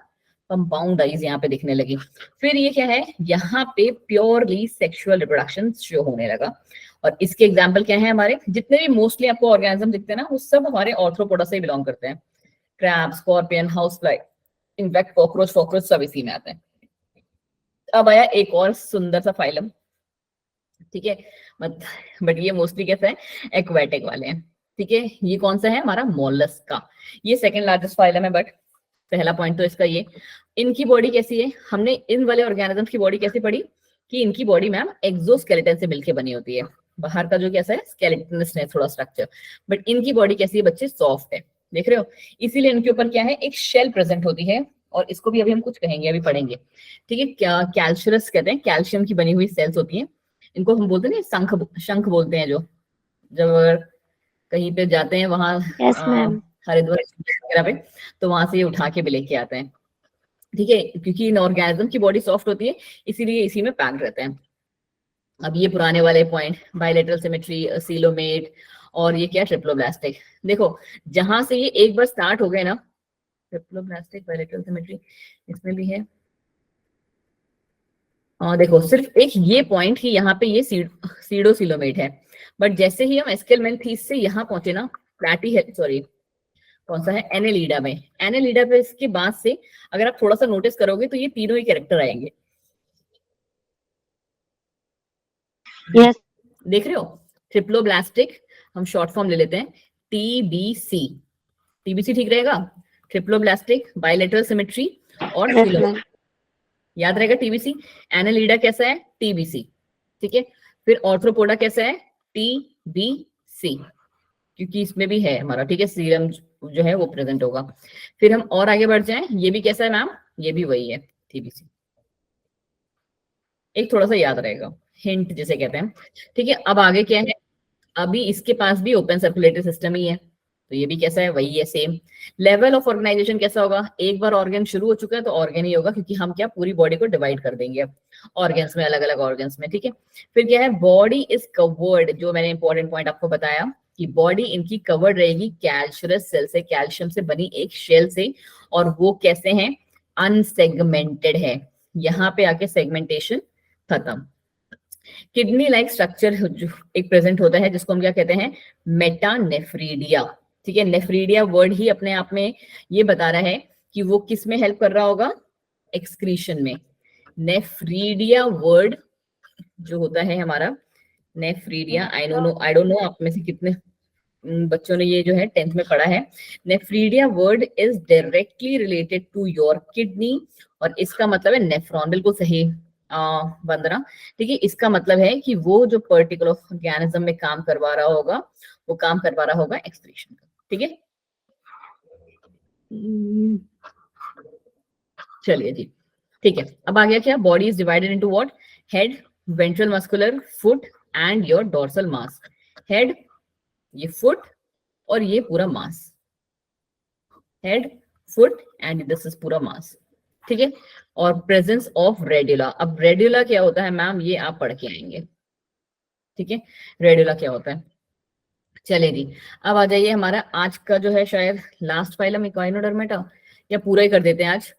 कंपाउंड आईज यहाँ पे दिखने लगी। फिर ये क्या है, यहाँ पे प्योरली सेक्सुअल रिप्रोडक्शन शो होने लगा। और इसके एग्जाम्पल क्या है, हमारे जितने भी मोस्टली आपको ऑर्गेनिज्म दिखते हैं ना, वो सब हमारे ऑर्थ्रोपोडा से बिलोंग करते हैं। Crab, scorpion, house fly, in fact cockroach सब इसी में आते हैं। अब आया एक और सुंदर सा फाइलम, ठीक है, बट ये मोस्टली कैसा है, एक्वेटिक वाले हैं, ठीक है। ये कौन सा है हमारा, मोलस्का। ये सेकंड लार्जेस्ट फाइलम है, बट पहला पॉइंट तो इसका ये। इनकी बॉडी कैसी है, हमने इन वाले ऑर्गेनिजम्स की बॉडी कैसी पढ़ी कि इनकी बॉडी मैम एक्सोस्केलेटन से मिलके बनी होती है। बाहर का जो कैसा है, स्केलेटनस है थोड़ा स्ट्रक्चर, बट इनकी बॉडी कैसी है बच्चे, सॉफ्ट है, देख रहे हो। इसीलिए इनके ऊपर क्या है, एक शेल प्रेजेंट होती है, और इसको भी अभी हम कुछ कहेंगे, अभी पढ़ेंगे, ठीक है। क्या कैल्शियस कहते हैं, कैल्शियम की बनी हुई सेल्स होती हैं। इनको हम बोलते हैं शंख, शंख बोलते हैं, जो जब कहीं पे जाते हैं वहां, हरिद्वार वगैरह पे, तो वहां से ये उठा के भी लेके आते हैं, ठीक है, क्योंकि इन ऑर्गेनिज्म की बॉडी सॉफ्ट होती है, इसीलिए इसी में पैक रहते हैं। अब ये पुराने वाले पॉइंट, बायलैटरल सिमेट्री, सीलोमेट, और ये क्या, ट्रिप्लोब्लास्टिक। देखो जहां से ये एक बार स्टार्ट हो गए ना, ट्रिप्लोब्लास्टिक, बायलैटरल सिमेट्री, इसमें भी है। देखो सिर्फ एक ये पॉइंट ही, यहाँ पे ये सीडोसिलोमेट है, बट जैसे ही हम एस्केलमेंथीस से यहाँ पहुंचे ना, प्लैटी है, सॉरी कौन सा है, एनेलिडा में। एनेलिडा पे इसके बाद से अगर आप थोड़ा सा नोटिस करोगे तो ये तीनों ही कैरेक्टर आएंगे। यस। देख रहे हो, ट्रिप्लोब्लास्टिक, हम शॉर्ट फॉर्म ले लेते हैं टीबीसी, टीबीसी ठीक रहेगा। ट्रिप्लोब्लास्टिक, बायलैटरल सिमेट्री और सीलोमेट, याद रहेगा टीबीसी। एनेलिडा कैसा है, टीबीसी, ठीक है। फिर ऑर्थ्रोपोडा कैसा है, टीबीसी, क्योंकि इसमें भी है हमारा, ठीक है, सीरम जो है वो प्रेजेंट होगा। फिर हम और आगे बढ़ जाएं, ये भी कैसा है मैम, ये भी वही है, टीबीसी। एक थोड़ा सा याद रहेगा, हिंट जिसे कहते हैं, ठीक है। अब आगे क्या है, अभी इसके पास भी ओपन सर्कुलेटरी सिस्टम ही है, तो ये भी कैसा है, वही है, सेम। लेवल ऑफ ऑर्गेनाइजेशन कैसा होगा, एक बार ऑर्गन शुरू हो चुका है तो ऑर्गन ही होगा, क्योंकि हम क्या पूरी बॉडी को डिवाइड कर देंगे अब ऑर्गन्स में, अलग अलग ऑर्गन्स में, ठीक है। फिर क्या है, बॉडी इज कवर्ड, जो मैंने इंपॉर्टेंट पॉइंट आपको बताया कि बॉडी इनकी कवर्ड रहेगी कैल्शियस सेल से, कैल्शियम से बनी एक शेल से, और वो कैसे हैं, अनसेगमेंटेड है। यहाँ पे आके सेगमेंटेशन खत्म। किडनी लाइक स्ट्रक्चर जो एक प्रेजेंट होता है, जिसको हम क्या कहते हैं, मेटानेफ्रीडिया, ठीक है। नेफ्रीडिया वर्ड ही अपने आप में ये बता रहा है कि वो किस में हेल्प कर रहा होगा, एक्सक्रीशन में। नेफ्रीडिया वर्ड जो होता है हमारा, नेफ्रीडिया, आई डोंट नो आप में से कितने बच्चों ने ये जो है 10th में पढ़ा है। Nephridia word is directly related to your kidney, और इसका मतलब है नेफ्रॉन, बिल्कुल सही वंदना, ठीक है। इसका मतलब है कि वो जो पर्टिकुलर ऑर्गेनिज्म में काम करवा रहा होगा, वो काम करवा रहा होगा एक्सक्रीशन का, ठीक है। चलिए जी, ठीक है। अब आ गया क्या, body is divided into what, head, ventral muscular, foot and your dorsal mass. Head, ये फुट, और ये पूरा mass, head, foot and this is पूरा मास, ठीक है। और प्रेजेंस ऑफ रेडियोला, अब रेडियोला क्या होता है मैम, ये आप पढ़ के आएंगे, ठीक है, रेडियोला क्या होता है। चलिए जी, अब आ जाइए हमारा आज का जो है शायद लास्ट फाइलम इकाइनोडर्मेटा, या पूरा ही कर देते हैं आज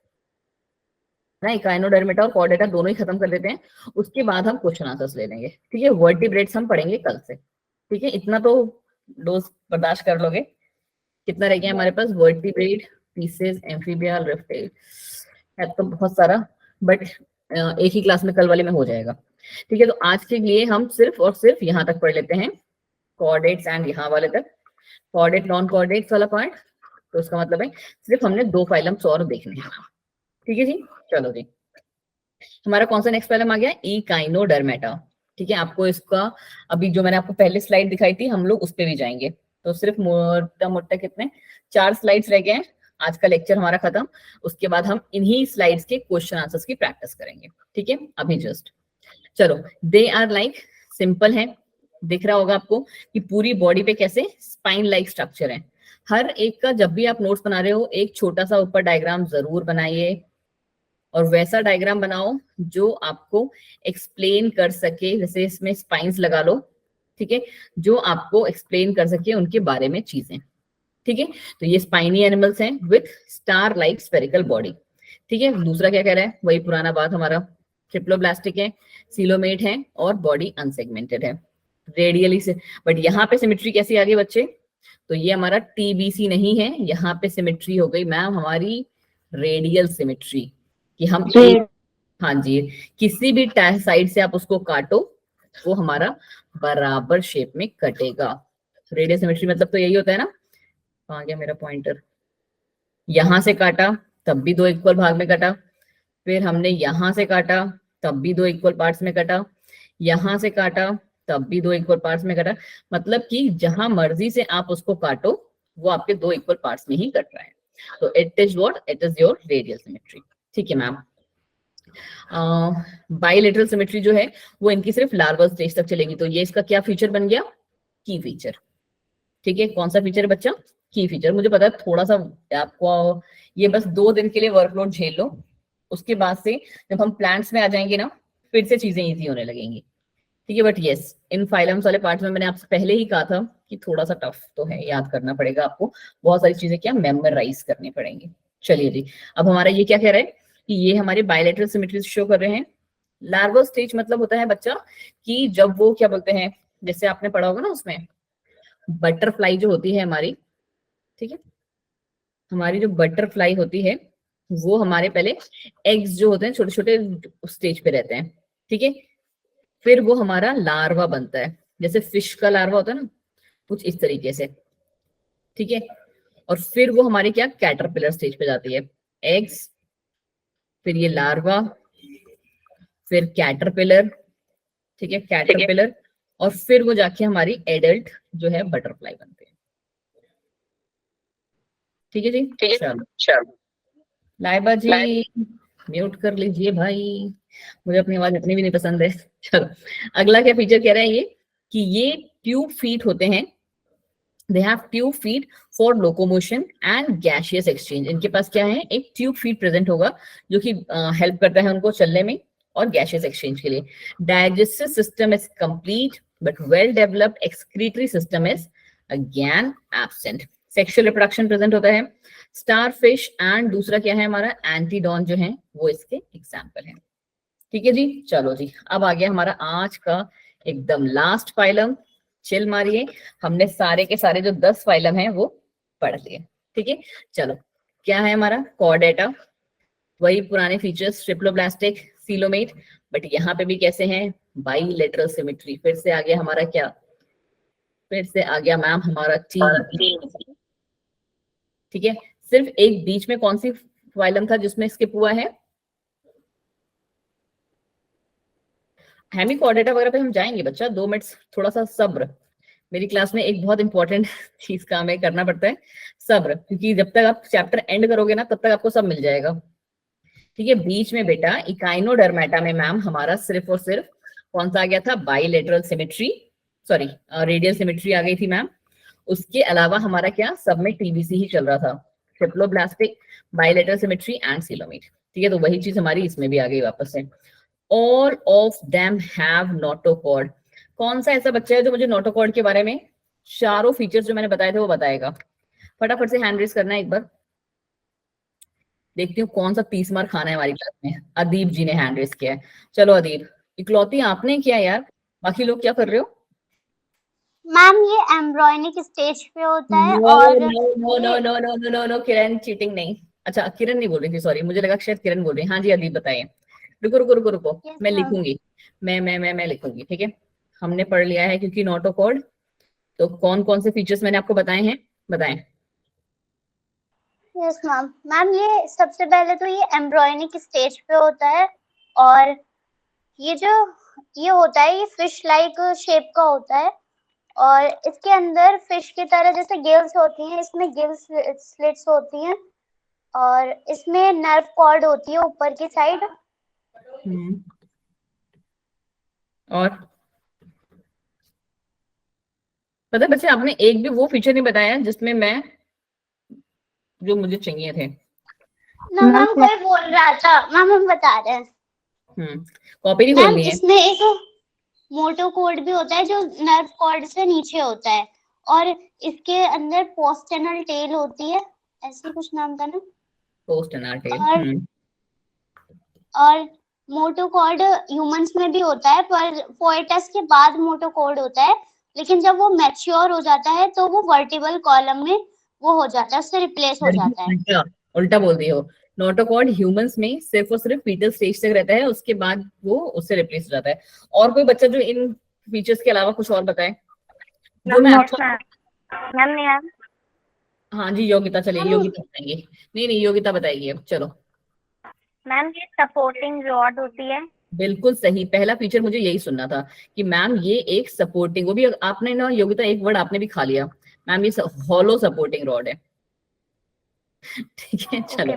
ना, इकाइनोडर्मेटा और कॉर्डेटा दोनों ही खत्म कर देते हैं, उसके बाद हम क्वेश्चन आंसर्स ले लेंगे, ठीक है। वर्टिब्रेट्स हम पढ़ेंगे कल से, ठीक है। इतना तो डोज बर्दाश्त कर लोगे। कितना रह गया हमारे पास, वर्टिब्रेट, पीसेस, एम्फीबिया, रेप्टाइल, है तो बहुत सारा, बट एक ही क्लास में कल वाले में हो जाएगा, ठीक है। तो आज के लिए हम सिर्फ और सिर्फ यहाँ तक पढ़ लेते हैं, कोऑर्डिनेट्स एंड यहाँ वाले तक, कोऑर्डिनेट नॉन कोऑर्डिनेट्स वाला पॉइंट, तो उसका मतलब है सिर्फ हमने 2 फाइलम्स और देखने हैं, ठीक है जी। चलो जी, हमारा कौन सा नेक्स्ट फाइलम आ गया, इकाइनोडर्मेटा, ठीक है। आपको इसका अभी जो मैंने आपको पहले स्लाइड दिखाई थी, हम लोग उस पे भी जाएंगे, तो सिर्फ मोटा मोटा कितने 4 स्लाइड्स रह गए हैं, आज का लेक्चर हमारा खत्म। उसके बाद हम इन्हीं स्लाइड्स के क्वेश्चन आंसर्स की प्रैक्टिस करेंगे, ठीक है। अभी जस्ट चलो, दे आर लाइक, सिंपल है, दिख रहा होगा आपको कि पूरी बॉडी पे कैसे स्पाइन लाइक स्ट्रक्चर है। हर एक का जब भी आप नोट्स बना रहे हो, एक छोटा सा ऊपर डायग्राम जरूर बनाइए, और वैसा डायग्राम बनाओ जो आपको एक्सप्लेन कर सके, जैसे इसमें स्पाइन्स लगा लो, ठीक है, जो आपको एक्सप्लेन कर सके उनके बारे में चीजें, ठीक है। तो ये स्पाइनी एनिमल्स हैं with star like spherical body, ठीक है। दूसरा क्या कह रहा है, वही पुराना बात हमारा, ट्रिप्लोब्लास्टिक है, सीलोमेट है, और बॉडी अनसेगमेंटेड है रेडियली से। बट यहाँ पे सिमेट्री कैसी आ गई बच्चे, तो ये हमारा टीबीसी नहीं है, यहाँ पे सिमेट्री हो गई मैम हमारी रेडियल सिमेट्री, कि हम हाँ जी, किसी भी साइड से आप उसको काटो, वो हमारा बराबर शेप में कटेगा। रेडियल सिमेट्री मतलब तो यही होता है ना, कहाँ गया मेरा पॉइंटर, यहां से काटा तब भी 2 इक्वल भाग में कटा, फिर हमने यहां से काटा तब भी 2 इक्वल पार्ट्स में कटा, यहां से काटा तब भी 2 इक्वल पार्ट्स में कटा, मतलब कि जहां मर्जी से आप उसको काटो वो आपके 2 इक्वल पार्ट्स में ही कट रहा है। तो it is what, it is your radial symmetry, ठीक है मैम। बाइलेटरल सिमेट्री जो है वो इनकी सिर्फ लार्वल स्टेज तक चलेगी, तो ये इसका क्या फीचर बन गया, की फीचर, ठीक है। कौन सा फीचर है बच्चा, की फीचर। मुझे पता है थोड़ा सा आपको ये बस 2 दिन के लिए वर्कलोड झेल लो, उसके बाद से जब हम प्लांट्स में आ जाएंगे ना, फिर से चीजें इजी होने लगेंगी, ठीक है। बट यस, इन फाइलम्स वाले पार्ट में मैंने आपसे पहले ही कहा था कि थोड़ा सा टफ तो है, याद करना पड़ेगा आपको, बहुत सारी चीजें क्या मेमोराइज करनी पड़ेंगी। चलिए जी, अब हमारा ये क्या कह रहा है कि ये हमारे बायलैटरल सिमेट्री शो कर रहे हैं। लार्वल स्टेज मतलब होता है बच्चा कि जब वो क्या बोलते हैं, जैसे आपने पढ़ा होगा ना उसमें, बटरफ्लाई जो होती है हमारी, ठीक है, हमारी जो बटरफ्लाई होती है वो हमारे पहले एग्स जो होते हैं छोटे छोटे स्टेज पे रहते हैं, ठीक है। फिर वो हमारा लार्वा बनता है, जैसे फिश का लार्वा होता है ना, कुछ इस तरीके से, ठीक है। और फिर वो हमारी क्या कैटरपिलर स्टेज पे जाती है, एग्स, फिर ये लार्वा, फिर कैटरपिलर, ठीक है, कैटरपिलर, और फिर वो जाके हमारी एडल्ट जो है बटरफ्लाई बनते हैं, ठीक है जी, ठीक है। चलो लाइबा जी म्यूट कर लीजिए भाई, मुझे अपनी आवाज इतनी भी नहीं पसंद है। चलो अगला क्या फीचर कह रहा है, ये कि ये ट्यूब फीट होते हैं, they have tube feet for locomotion and gaseous exchange. इनके पास क्या है, एक ट्यूब फीट प्रेजेंट होगा जो कि हेल्प करता है उनको चलने में और गैसियस एक्सचेंज के लिए। Digestive system is complete but well developed excretory system is again absent. Sexual reproduction present होता है। स्टारफिश एंड दूसरा क्या है हमारा, एंटीडॉन जो है वो इसके एग्जाम्पल है। ठीक है जी, चलो जी, अब आ गया हमारा आज का एकदम लास्ट फाइलम। चिल मारिए, हमने सारे के सारे जो 10 फाइलम हैं वो पढ़ लिए। ठीक है, चलो क्या है हमारा कॉर्डेटा, वही पुराने फीचर्स, ट्रिप्लोब्लास्टिक, सीलोमेट, बट यहाँ पे भी कैसे हैं, बाइलेटरल सिमेट्री। फिर से आ गया हमारा क्या, फिर से आ गया मैम हमारा टी। ठीक है, सिर्फ एक बीच में कौन सी फाइलम था जिसमें स्किप हुआ है, हेमिकॉर्डेटा वगैरह पे हम जाएंगे बच्चा, 2 मिनट थोड़ा सा सब्र। मेरी क्लास में एक बहुत इंपॉर्टेंट चीज का हमें करना पड़ता है, सब्र, क्योंकि जब तक आप चैप्टर एंड करोगे ना तब तक आपको सब मिल जाएगा। ठीक है, बीच में बेटा इकाइनोडर्मेटा में मैम हमारा सिर्फ और सिर्फ कौन सा आ गया था, bilateral symmetry, sorry radial symmetry आ गई थी मैम। उसके अलावा हमारा क्या, सब में टीबीसी ही चल रहा था, triploblastic, bilateral symmetry and coelomate. ठीक है, तो वही चीज हमारी इसमें भी आ गई वापस से। All of them have notochord। कौन सा ऐसा बच्चा है जो मुझे नोटोकॉर्ड के बारे में चारों फीचर्स जो मैंने बताए थे वो बताएगा? फटाफट से हैंड रेज करना है एक बार, देखती हूँ कौन सा 30 मार्क खाना है हमारी क्लास में। अदीप जी ने हैंड रेज किया है, चलो अदीप, इकलौती आपने किया यार, बाकी लोग क्या कर रहे हो? मैम ये एम्ब्रॉयनिक स्टेज पे होता है नो और no no no no no no no no, Kiran cheating नहीं। अच्छा किरण नहीं बोल रही थी, सॉरी, मुझे लगा शायद किरण बोल रही है। हाँ जी अदीप बताइए। रुको रुको रुको रुको, Yes, मैं ma'am. लिखूंगी, मैं लिखूंगी। ठीक है, हमने पढ़ लिया है क्योंकि नोटोकॉर्ड, तो कौन कौन से फीचर्स मैंने आपको बताए हैं, बताएं। Yes ma'am. मैम ये सबसे पहले तो ये एम्ब्रॉयनिक स्टेज पे होता है और ये जो ये होता है ये फिश लाइक शेप का होता है और इसके अंदर फिश की तरह जैसे गिल्स होती हैं, इसमें गिल्स स्लिट्स होती हैं और इसमें नर्व कॉर्ड होती है ऊपर की साइड। और पता है बच्चे, आपने एक भी वो फीचर नहीं बताया जिसमें मैं, जो मुझे चाहिए थे। ना मैम कोई बोल रहा था, मैम हम बता रहे हैं। कॉपी नहीं मैम खोलनी है। इसमें एक मोटो कॉर्ड भी होता है जो नर्व कॉर्ड से नीचे होता है और इसके अंदर पोस्टेनल टेल होती है, ऐसे कुछ नाम था ना, पोस्टेनल टेल। और मोटो कॉर्ड ह्यूमंस में भी होता है पर फोएटस के बाद मोटो कॉर्ड होता है, लेकिन जब वो मैच्योर हो जाता है तो वो वर्टिबल कॉलम में वो हो जाता है, उससे रिप्लेस हो जाता है। उल्टा उल्टा बोल रही हो, नोटोकॉर्ड ह्यूमंस में सिर्फ और सिर्फ फीटल स्टेज तक रहता है, उसके बाद वो उससे रिप्लेस हो जाता है। और कोई बच्चा जो इन फीचर्स के अलावा कुछ और बताए जो मैं मैम हाँ जी योगिता, चलिए योगिता बताएंगे। नहीं योगिता बताएगी अब, चलो। मैम ये सपोर्टिंग रॉड होती है। बिल्कुल सही, पहला फीचर मुझे यही सुनना था कि मैम ये एक सपोर्टिंग, वो भी आपने ना योगिता एक वर्ड आपने भी खा लिया मैम, ये हॉलो सपोर्टिंग रॉड है। ठीक है चलो।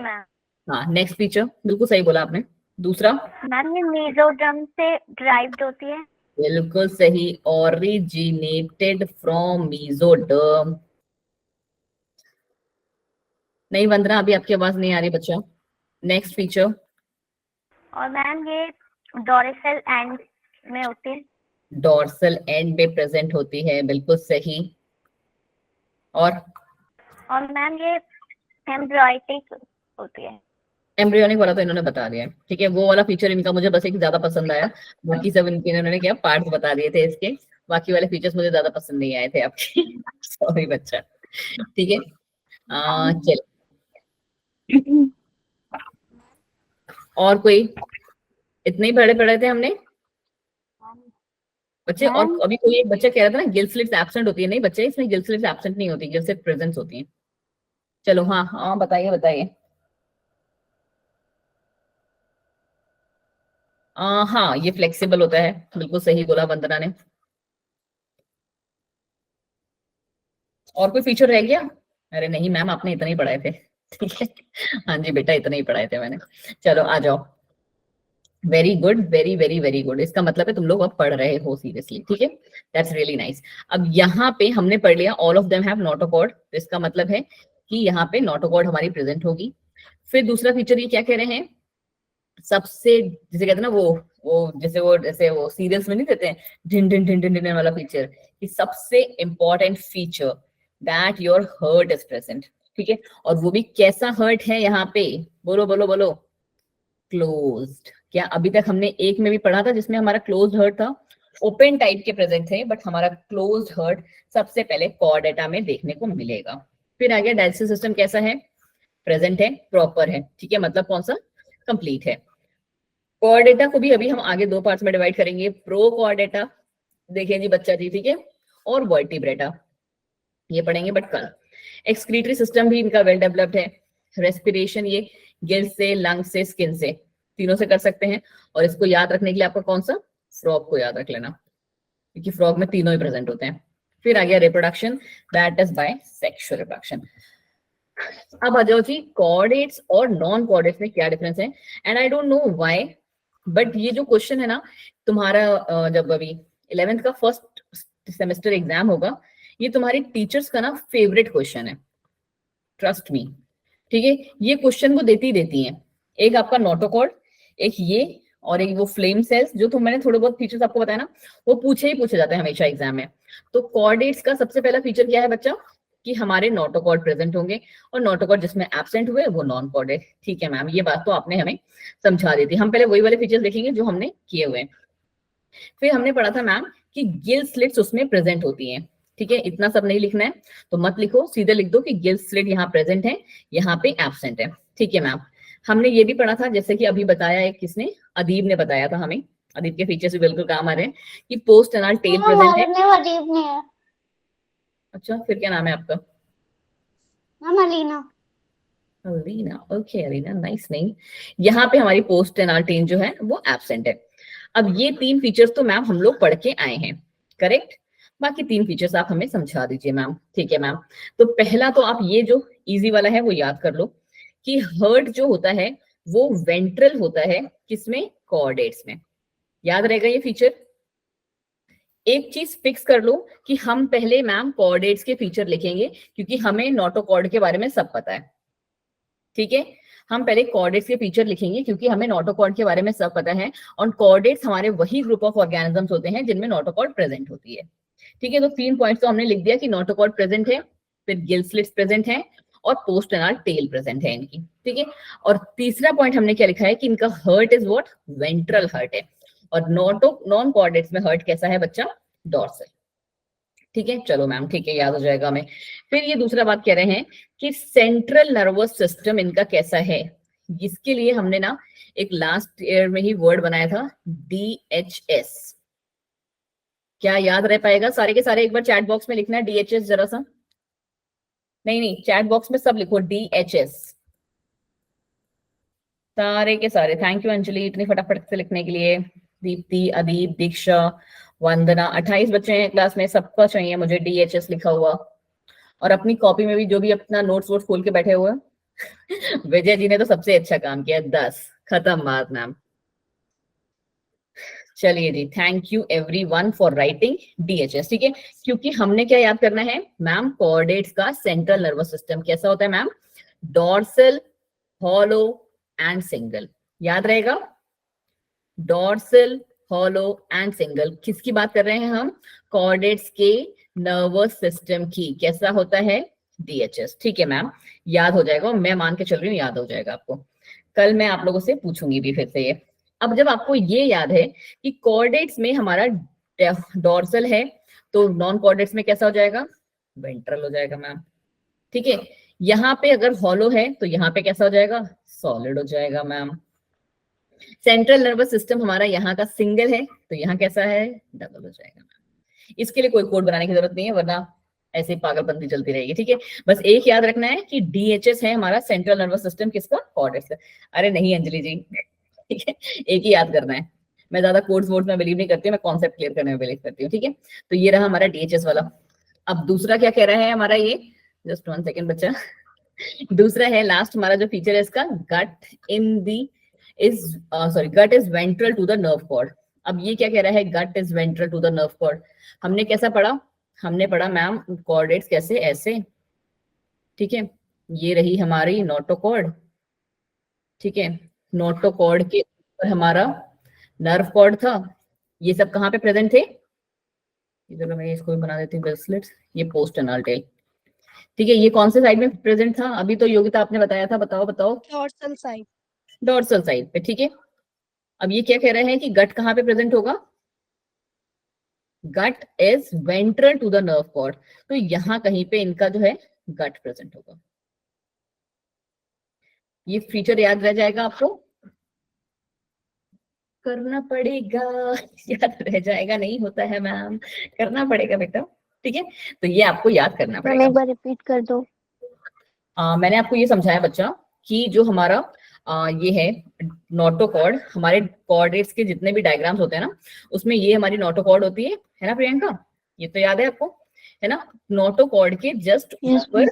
हाँ नेक्स्ट फीचर, बिल्कुल सही बोला आपने। दूसरा मैम ये मेसोडर्म से ड्राइव्ड होती है। बिल्कुल सही, ओरिजिनेटेड फ्रॉम मेसोडर्म। नहीं वंदना, अभी आपकी आवाज नहीं आ रही बच्चा। नेक्स्ट फीचर, और मैम ये डोर्सल एंड में होती है। डोर्सल एंड में प्रेजेंट होती है, बिल्कुल सही। और मैम ये एम्ब्रॉयटिक होती है। एम्ब्रियोनिक वाला तो इन्होंने बता दिया, ठीक है, वो वाला फीचर इनका मुझे बस एक ज्यादा पसंद आया, बाकी सब इनके इन्होंने क्या पार्ट्स बता दिए थे इसके, बाकी वाले फीचर्स मुझे ज्यादा पसंद नहीं आए थे आपके। सॉरी बच्चा। ठीक है चल, और कोई, इतने ही पढ़े पढ़े थे हमने बच्चे। और अभी कोई एक बच्चा कह रहा था ना गिल स्लिट्स एब्सेंट होती है, नहीं बच्चे इसमें गिल स्लिट्स एब्सेंट नहीं होती, गिल स्लिट्स प्रेजेंट होती है। चलो हाँ हाँ बताइए बताइए। हाँ ये फ्लेक्सिबल होता है, बिल्कुल सही बोला वंदना ने। और कोई फीचर रह गया? अरे नहीं मैम आपने इतना ही पढ़ाए थे। ठीक है हाँ जी बेटा इतना ही पढ़ाए थे मैंने। चलो आ जाओ, very good, very very very good. इसका मतलब है तुम लोग अब पढ़ रहे हो सीरियसली, ठीक है, दैट्स रियली नाइस। अब यहाँ पे हमने पढ़ लिया all of them have notochord, तो इसका मतलब है कि यहाँ पे नोटोकॉर्ड हमारी प्रेजेंट होगी। फिर दूसरा फीचर ये क्या कह रहे हैं, सबसे जिसे कहते हैं ना जैसे वो सीरियल्स में नहीं देते हैं ढिन ढिन ढिन ढिन ढिन वाला फीचर, कि सबसे important feature that your heart is present, ठीक है। और वो भी कैसा हर्ट है यहाँ पे, बोलो बोलो बोलो, क्लोज्ड। क्या अभी तक हमने एक में भी पढ़ा था जिसमें हमारा क्लोज्ड हर्ट था, ओपन टाइप के प्रेजेंट थे, बट हमारा क्लोज्ड हर्ट सबसे पहले कोर डेटा में देखने को मिलेगा। फिर आ गया डायजेस्टिव सिस्टम कैसा है, प्रेजेंट है, प्रॉपर है, ठीक है, मतलब कौन सा, कंप्लीट है। कोर डेटा को भी अभी हम आगे दो पार्ट्स में डिवाइड करेंगे, प्रो कोर डेटा देखिए जी बच्चा जी, ठीक है, और वर्टिब्रेटा, ये पढ़ेंगे बट कल। एक्सक्रीटरी सिस्टम भी इनका वेल डेवलप्ड है, रेस्पिरेशन ये गिल से, लंग से, स्किन से, तीनों से कर सकते हैं। और इसको याद रखने के लिए आपको कौन सा, फ्रॉग को याद रख लेना, क्योंकि फ्रॉग में तीनों ही प्रेजेंट होते हैं। फिर आ गया reproduction, that is by sexual reproduction. अब आ जाओ जी कॉर्डेट्स और नॉन कॉर्डेट्स में क्या डिफरेंस है, and I don't know why, but ये जो क्वेश्चन है ना तुम्हारा, जब अभी 11th का फर्स्ट सेमेस्टर एग्जाम होगा, ये तुम्हारी टीचर्स का ना फेवरेट क्वेश्चन है, ट्रस्ट मी, ठीक है। ये क्वेश्चन वो देती हैं, एक आपका नोटोकॉर्ड, एक ये, और एक वो फ्लेम सेल्स, जो तो मैंने थोड़े बहुत फीचर्स आपको बताया ना, वो पूछे जाते हैं हमेशा एग्जाम में। तो कॉर्डेट्स का सबसे पहला फीचर क्या है बच्चा, कि हमारे नोटोकॉर्ड प्रेजेंट होंगे, और नोटोकॉर्ड जिसमें एब्सेंट हुए वो नॉन कॉर्डेट, ठीक है मैम, ये बात तो आपने हमें समझा दी थी। हम पहले वही वाले फीचर्स देखेंगे जो हमने किए हुए हैं। फिर हमने पढ़ा था मैम कि गिल स्लिट्स उसमें प्रेजेंट होती हैं, ठीक है, इतना सब नहीं लिखना है, तो मत लिखो, सीधे लिख दो कि गिल स्लिट यहाँ प्रेजेंट है, यहाँ पे एब्सेंट है, ठीक है मैम। हमने ये भी पढ़ा था, जैसे कि अभी बताया है किसने, अदीब ने बताया था हमें, अदीब के फीचर्स भी बिल्कुल काम आ रहे हैं, कि पोस्ट एनाल टेल प्रेजेंट है। अदीब नहीं है। अच्छा, फिर क्या नाम है आपका, ma'am Alina. Alina, okay Alina, nice name. यहाँ पे हमारी पोस्ट एनाल टेल जो है वो एब्सेंट है। अब ये तीन फीचर्स तो मैम हम लोग पढ़ के आए हैं, करेक्ट, बाकी तीन फीचर्स आप हमें समझा दीजिए मैम, ठीक है मैम। तो पहला तो आप ये जो इजी वाला है वो याद कर लो, कि हर्ट जो होता है वो वेंट्रल होता है, किसमें, कॉर्डेट्स में, याद रहेगा ये फीचर। एक चीज फिक्स कर लो कि हम पहले मैम कॉर्डेट्स के फीचर लिखेंगे, क्योंकि हमें नोटोकॉर्ड के बारे में सब पता है, ठीक है। हम पहले कॉर्डेट्स के फीचर लिखेंगे क्योंकि हमें नोटोकॉर्ड के बारे में सब पता है, और कॉर्डेट्स हमारे वही ग्रुप ऑफ ऑर्गेनिजम्स होते हैं जिनमें नोटोकॉर्ड प्रेजेंट होती है, ठीक है। तो 3 पॉइंट्स तो हमने लिख दिया कि नोटोकॉर्ड प्रेजेंट है, फिर गिल स्लिट्स प्रेजेंट है, और पोस्ट एनाल टेल प्रेजेंट है इनकी, ठीक है। और तीसरा पॉइंट हमने क्या लिखा है कि इनका heart is what, ventral heart है, और नॉन कॉर्डेट्स में हर्ट कैसा है बच्चा, डॉर्सल, ठीक है। चलो मैम, ठीक है, याद हो जाएगा हमें। फिर ये दूसरा बात कह रहे हैं कि सेंट्रल नर्वस सिस्टम इनका कैसा है, जिसके लिए हमने ना एक लास्ट ईयर में ही वर्ड बनाया था, DHS। क्या याद रह पाएगा सारे के सारे, एक बार चैट बॉक्स में लिखना है DHS जरा सा, नहीं चैट बॉक्स में सब लिखो DHS, सारे के सारे। थैंक यू अंजलि इतनी फटाफट से लिखने के लिए, दीप्ति, अदीप, दीक्षा, वंदना, 28 बच्चे हैं क्लास में, सबका चाहिए मुझे DHS लिखा हुआ। और अपनी कॉपी में भी जो भी अपना नोट्स वोट्स खोल के बैठे हुए विजय जी ने तो सबसे अच्छा काम किया, 10 खत्म बात मैम। चलिए जी, thank you everyone for writing DHS, ठीक है। क्योंकि हमने क्या याद करना है मैम, कॉर्डेट्स का सेंट्रल नर्वस सिस्टम कैसा होता है ma'am, dorsal, hollow and single, याद रहेगा, डॉर्सल, हॉलो एंड सिंगल। किसकी बात कर रहे हैं हम, कॉर्डेट्स के नर्वस सिस्टम की, कैसा होता है, DHS, ठीक है मैम, याद हो जाएगा, मैं मान के चल रही हूँ याद हो जाएगा आपको, कल मैं आप लोगों से पूछूंगी भी फिर से ये। अब जब आपको ये याद है कि कॉर्डेट्स में हमारा डॉर्सल है, तो नॉन कॉर्डेट्स में कैसा हो जाएगा, वेंट्रल हो जाएगा मैम, ठीक है। यहाँ पे अगर हॉलो है तो यहाँ पे कैसा हो जाएगा, सॉलिड हो जाएगा मैम। सेंट्रल नर्वस सिस्टम हमारा यहाँ का सिंगल है, तो यहाँ कैसा है, डबल हो जाएगा मैम। इसके लिए कोई कोड बनाने की जरूरत नहीं है, वरना ऐसे पागलपंती चलती रहेगी, ठीक है। बस एक याद रखना है कि DHS है हमारा सेंट्रल नर्वस सिस्टम, किसका, कॉर्डेट्स का। अरे नहीं अंजलि जी, ठीक है, एक ही याद करना है, मैं ज्यादा कोड्स वोड्स में बिलीव नहीं करती हूँ, मैं कॉन्सेप्ट क्लियर करने में बिलीव करती हूँ, ठीक है। तो ये रहा हमारा DHS वाला। अब दूसरा क्या कह रहा है हमारा ये, जस्ट 1 सेकेंड बच्चा, दूसरा है लास्ट हमारा जो फीचर है इसका, gut in the is sorry gut is ventral to the nerve cord. अब ये क्या कह रहा है, gut is ventral to the nerve cord. हमने कैसा पढ़ा, हमने पढ़ा मैम कॉर्डेट्स कैसे, ऐसे, ठीक है, ये रही हमारी नोटोकॉर्ड, ठीक है, नोटोकॉर्ड के ऊपर हमारा नर्व कॉर्ड था, ये सब कहाँ पे प्रेजेंट थे, जगह मैं इसको भी बना देती हूँ ब्रेसलेट्स, ये पोस्ट एनल टेल, ठीक है, ये कौन से साइड में प्रेजेंट था, अभी तो योगिता आपने बताया था, बताओ बताओ, डॉर्सल साइड। डॉर्सल साइड पे, ठीक है। अब ये क्या कह रहे हैं कि गट कहाँ पे प्रेजेंट होगा, gut is ventral to the nerve cord, तो यहां कहीं पे इनका जो है गट प्रेजेंट होगा। ये फीचर याद रह जाएगा आपको, करना पड़ेगा, याद रह जाएगा, नहीं होता है मैम, करना पड़ेगा बेटा, ठीक है, तो ये आपको याद करना मैम पड़ेगा। एक बार रिपीट कर दो। मैंने आपको ये समझाया बच्चा कि जो हमारा ये है नोटोकॉर्ड, हमारे कॉर्डेट्स के जितने भी डायग्राम्स होते हैं ना, उसमें ये हमारी नोटोकॉर्ड होती है ना प्रियंका, ये तो याद है आपको, है ना। नोटोकॉर्ड के जस्ट Yes, ऊपर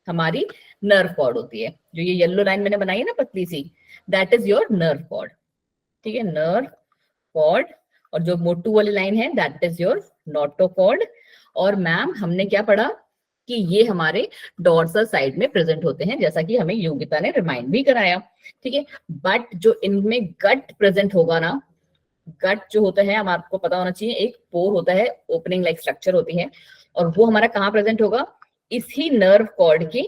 हमारी नर्व कॉर्ड होती है, जो ये येलो लाइन मैंने बनाई है ना पतली सी, that is your nerve cord, ठीक है, नर्व कॉर्ड, और जो मोटू वाली लाइन है दैट इज योर नोटोकॉर्ड। और मैम हमने क्या पढ़ा कि ये हमारे डॉर्सल साइड में प्रेजेंट होते हैं, जैसा कि हमें योगिता ने रिमाइंड भी कराया, ठीक है। बट जो इनमें गट प्रेजेंट होगा ना, गट जो होता है, हम आपको पता होना चाहिए, एक पोर होता है, ओपनिंग लाइक स्ट्रक्चर होती है, और वो हमारा कहाँ प्रेजेंट होगा, इसी नर्व कॉर्ड के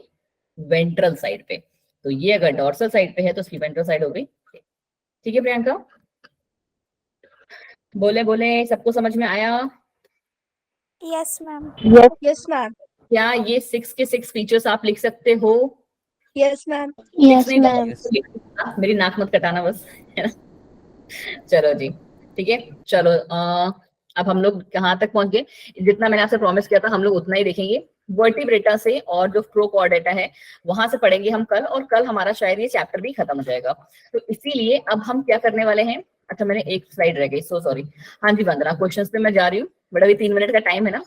वेंट्रल साइड पे। तो ये अगर डॉर्सल साइड पे है तो उसकी वेंट्रल साइड हो गई, ठीक है प्रियंका, बोले बोले, सबको समझ में आया? Yes ma'am. Yes ma'am. क्या ये 6 के 6 फीचर्स आप लिख सकते हो? Yes ma'am. यस नहीं, मैम। मेरी नाक मत कटाना बस, है ना। चलो जी, ठीक है, चलो अब हम लोग कहाँ तक पहुंच गए, जितना मैंने आपसे प्रॉमिस किया था हम लोग उतना ही देखेंगे। वर्टिब्रेटा से और जो प्रोकॉर्डेटा है वहां से पढ़ेंगे हम कल, और कल हमारा शायद ये चैप्टर भी खत्म हो जाएगा। तो इसीलिए अब हम क्या करने वाले हैं, अच्छा मैंने एक स्लाइड रह गई, सो सॉरी। हाँ जी वंदना, क्वेश्चंस पे मैं जा रही हूँ, बट अभी 3 मिनट का टाइम है ना,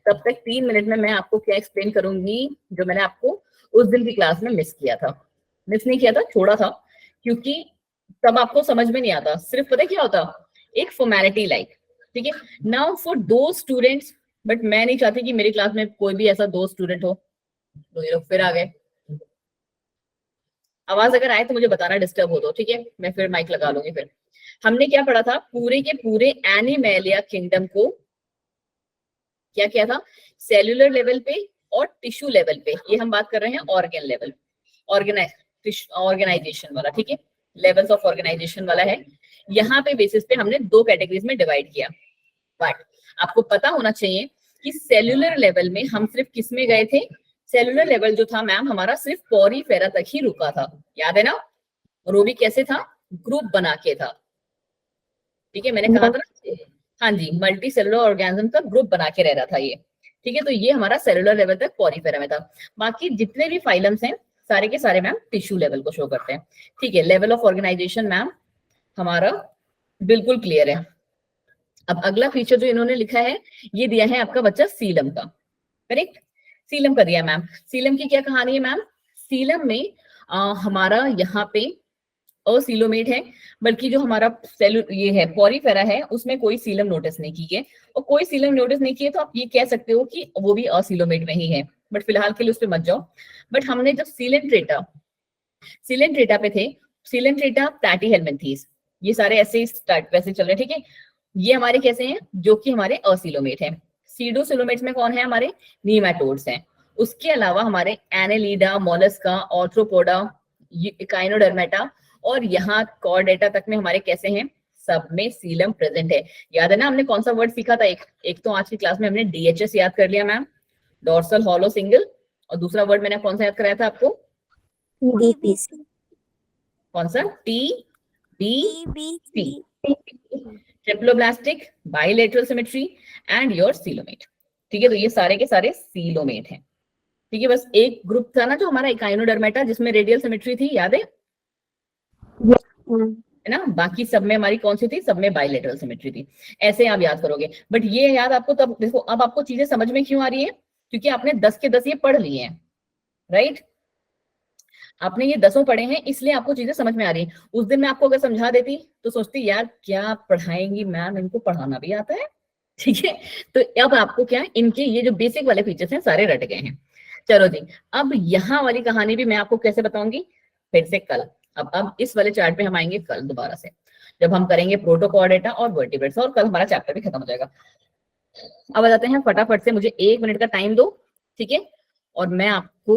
तब तक 3 मिनट में मैं आपको क्या एक्सप्लेन करूंगी जो मैंने आपको उस दिन की क्लास में मिस किया था, मिस नहीं किया था, छोड़ा था, क्योंकि तब आपको समझ में नहीं आता, सिर्फ पता क्या होता, एक फॉर्मेलिटी लाइक, ठीक है। नाउ फॉर दो स्टूडेंट्स, बट मैं नहीं चाहती कि मेरी क्लास में कोई भी ऐसा 2 स्टूडेंट हो, तो ये लोग फिर आ गए, आवाज अगर आए तो मुझे बताना, डिस्टर्ब हो तो, ठीक है, मैं फिर माइक लगा लूंगी। फिर हमने क्या पढ़ा था, पूरे के पूरे एनिमेलिया किंगडम को क्या किया था, सेल्यूलर लेवल पे और टिश्यू लेवल पे, ये हम बात कर रहे हैं ऑर्गन लेवल, ऑर्गेनाइजेशन वाला, ठीक है, लेवल्स ऑफ ऑर्गेनाइजेशन वाला है। यहाँ पे बेसिस पे हमने 2 कैटेगरीज में डिवाइड किया, बट आपको पता होना चाहिए कि सेल्यूलर लेवल में हम सिर्फ किस में गए थे, सेल्यूलर लेवल जो था मैम हमारा सिर्फ पॉरीफेरा तक ही रुका था, याद है ना, और वो भी कैसे था, ग्रुप बना के था, ठीक है, मैंने कहा था ना, हाँ जी, मल्टी सेलुलर ऑर्गेनिज्म का ग्रुप बना के रह रहा था ये, ठीक है। तो ये हमारा सेलुलर लेवल तक पॉरीफेरा में था, बाकी जितने भी फाइलम्स हैं सारे के सारे मैम टिश्यू लेवल को शो करते हैं, ठीक है। लेवल ऑफ ऑर्गेनाइजेशन मैम हमारा बिल्कुल क्लियर है। अब अगला फीचर जो इन्होंने लिखा है, ये दिया है आपका बच्चा सीलम का, करेक्ट, सीलम का दिया मैम। सीलम की क्या कहानी है मैम, सीलम में हमारा यहाँ पे असीलोमेट है, बल्कि जो हमारा ये है पॉरीफेरा है उसमें कोई सीलम नोटिस नहीं की है, और कोई सीलम नोटिस नहीं किए तो आप ये कह सकते हो कि वो भी असीलोमेट में ही है, बट फिलहाल के लिए उस पर मत जाओ। बट हमने जब सीलेंट्रेटा पे थे, सीलेंट्रेटा प्लैटीहेलमिन्थीज, ये सारे ऐसे वैसे चल रहे हैं, ठीक है। ये हमारे कैसे हैं, जो कि हमारे असीलोमेट है। सीडोसिलोमेट्स में कौन है, हमारे नीमेटोड्स हैं। उसके अलावा हमारे एनेलिडा, मोलस्का, ऑर्थ्रोपोडा, इकाइनोडर्मेटा और यहाँ कॉर्डेटा तक में हमारे कैसे हैं, सब में सीलम प्रेजेंट है। याद है ना हमने कौन सा वर्ड सीखा था, एक तो आज की क्लास में हमने डीएचएस याद कर लिया मैम, डॉर्सल हॉलो सिंगल, और दूसरा वर्ड मैंने कौन सा याद कराया था आपको, DBC। कौन सा, TBC, DBC। Triploblastic, bilateral symmetry and your coelomate, ठीक है। तो ये सारे के सारे सीलोमेट हैं, ठीक है। बस एक ग्रुप था ना जो हमारा इकाइनोडर्मेटा जिसमें रेडियल सिमेट्री थी, याद है ना, बाकी सब में हमारी कौन सी थी, सब में बाइलेटरल सिमेट्री थी। ऐसे आप याद करोगे, बट ये याद आपको तब, देखो अब आपको चीजें समझ में क्यों आ रही है, क्योंकि आपने 10 के 10 ये पढ़ लिए हैं, राइट। आपने ये 10 पढ़े हैं इसलिए आपको चीजें समझ में आ रही हैं। उस दिन मैं आपको अगर समझा देती तो सोचती यार क्या पढ़ाएंगी मैम, इनको पढ़ाना भी आता है। ठीक है, तो अब आपको क्या इनके ये जो बेसिक वाले फीचर्स हैं सारे रट गए हैं। चलो जी, अब यहाँ वाली कहानी भी मैं आपको कैसे बताऊंगी, फिर से कल। अब इस वाले चार्ट पे हम आएंगे कल दोबारा से, जब हम करेंगे प्रोटोकोऑर्डिनेटा और वर्टिब्रेट्स, और कल हमारा चैप्टर भी खत्म हो जाएगा। अब आ जाते हैं फटाफट से, मुझे 1 मिनट का टाइम दो, ठीक है, और मैं आपको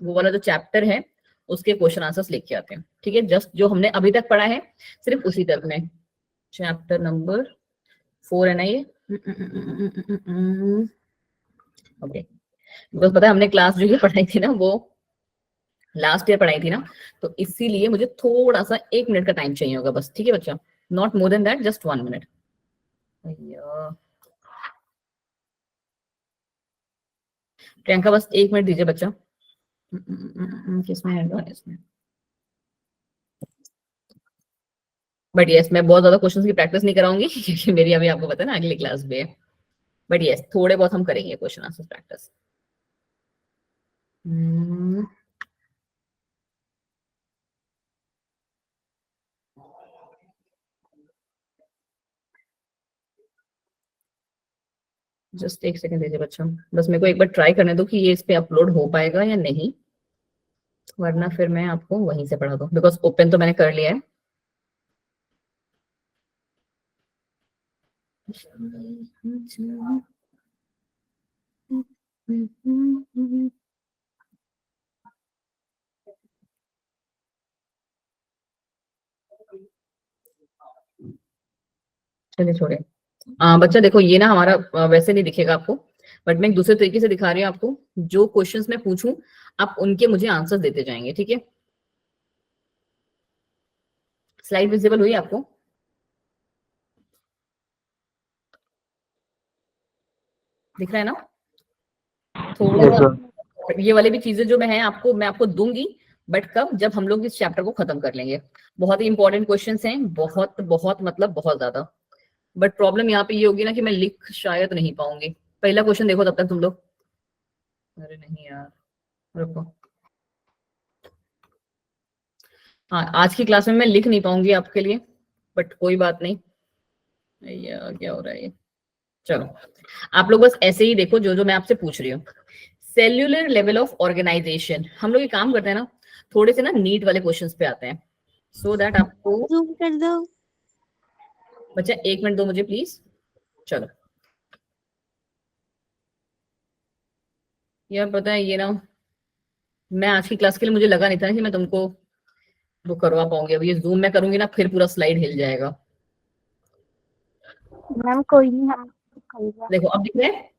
वो वाला जो चैप्टर है उसके क्वेश्चन आंसर्स लिख के आते हैं। ठीक है, जस्ट जो हमने अभी तक पढ़ा है सिर्फ उसी तक में, चैप्टर नंबर 4 है ना ये। ओके, बस पता है हमने क्लास जो ये पढ़ाई थी ना वो लास्ट ईयर पढ़ाई थी ना, तो इसीलिए मुझे थोड़ा सा 1 मिनट का टाइम चाहिए होगा बस। ठीक है बच्चा, not more than that, just 1 minute. Priyanka बस 1 मिनट दीजिए बच्चा। किसमें है इसमें, बट यस मैं बहुत ज्यादा क्वेश्चंस की प्रैक्टिस नहीं कराऊंगी क्योंकि मेरी अभी आपको पता है ना अगली क्लास भी है। बट यस थोड़े बहुत हम करेंगे question answer practice. Just 1 second दीजिए बच्चा, बस मेरे को एक बार ट्राई करने दो कि ये इस पे अपलोड हो पाएगा या नहीं, वरना फिर मैं आपको वहीं से पढ़ा दूं, बिकॉज ओपन तो मैंने कर लिया है। चलिए छोड़े। बच्चा देखो ये ना हमारा वैसे नहीं दिखेगा आपको, बट मैं एक दूसरे तरीके से दिखा रही हूँ आपको। जो क्वेश्चंस मैं पूछूं आप उनके मुझे आंसर देते जाएंगे। ठीक है, स्लाइड विजिबल हुई आपको? दिख रहा है ना थोड़ा Yes, सा? sir. ये वाली भी चीजें जो मैं आपको दूंगी, बट कब, जब हम लोग इस चैप्टर को खत्म कर लेंगे। बहुत ही इंपॉर्टेंट क्वेश्चंस हैं, बहुत बहुत मतलब बहुत ज्यादा। बट प्रॉब्लम यहाँ पे ये होगी ना कि मैं लिख शायद नहीं पाऊंगी। पहला क्वेश्चन देखो तब तक तुम लोग। अरे नहीं यार, रुको। हाँ, आज की क्लास में मैं लिख नहीं पाऊंगी आपके लिए, बट कोई बात नहीं। यार क्या हो रहा है ये, चलो आप लोग बस ऐसे ही देखो जो जो मैं आपसे पूछ रही हूँ। सेल्यूलर लेवल ऑफ ऑर्गेनाइजेशन, हम लोग ये काम करते हैं ना, थोड़े से ना नीट वाले क्वेश्चंस पे आते हैं, सो दैट आपको। जूम कर दो। बच्चा 1 मिनट दो मुझे प्लीज। चलो यार पता है ये ना, मैं आज की क्लास के लिए मुझे लगा नहीं था कि मैं तुमको वो करवा पाऊंगी। अब ये जूम में करूंगी ना फिर पूरा स्लाइड हिल जाएगा। मैम कोई नहीं, हम कर लेंगे। देखो अब दिख रहा है,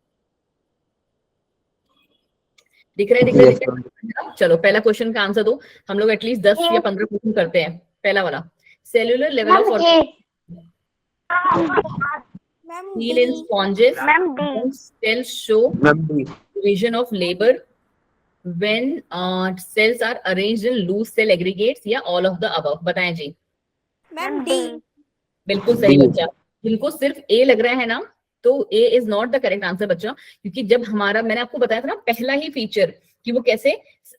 दिख रहा है, दिख रहा है, Yes, दिख रहा sir. है ना? चलो पहला क्वेश्चन का आंसर दो। हम लोग एटलीस्ट 10 या 15 क्वेश्चन करते हैं। पहला वाला, cellular level ma'am of A, ma'am heal D. in sponges, ma'am D, when cells show Ma'am, D. division of labor, when cells are arranged in loose cell aggregates, या all of the above। बताएं जी। Ma'am ma'am D. D, बिल्कुल सही D. बच्चा। जिनको सिर्फ ए लग रहा है ना, तो A is not the correct answer बच्चा, क्योंकि जब हमारा, मैंने आपको बताया था ना पहला ही फीचर कि वो कैसे,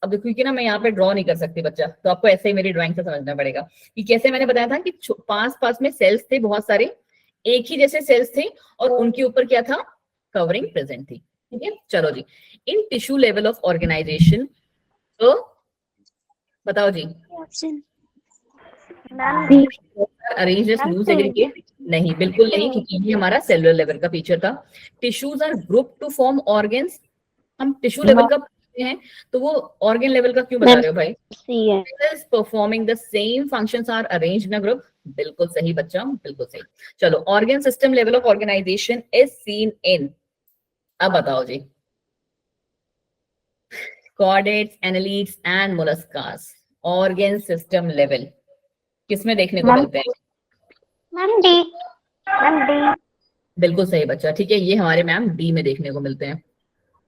अब क्योंकि ना मैं यहाँ पे ड्रॉ नहीं कर सकती बच्चा, तो आपको ऐसे ही मेरी ड्राइंग से समझना पड़ेगा कि कैसे। मैंने बताया था कि पास पास में सेल्स थे बहुत सारे, एक ही जैसे सेल्स थे, और उनके ऊपर क्या था, कवरिंग प्रेजेंट थी। ठीक है, चलो जी। In tissue level of organisation, तो बताओ जी। Option ma'am D, arrange as loose aggregate, नहीं बिल्कुल नहीं, क्योंकि ये हमारा सेलुलर लेवल का फीचर था। Tissues are group to form organs, हम टिश्यू लेवल का पूछते हैं तो वो ऑर्गन लेवल का क्यों बता रहे हो भाई? सी है। Performing the same functions are arranged in a group, बिल्कुल सही बच्चा, बिल्कुल सही। चलो, organ system level of organisation is seen in, अब बताओ जी। Chordates, annelids and molluscs, organ system level किसमें देखने को मिलते हैं? मैम डी, मैम डी, बिल्कुल सही बच्चा, ठीक है, ये हमारे मैम डी में देखने को मिलते हैं।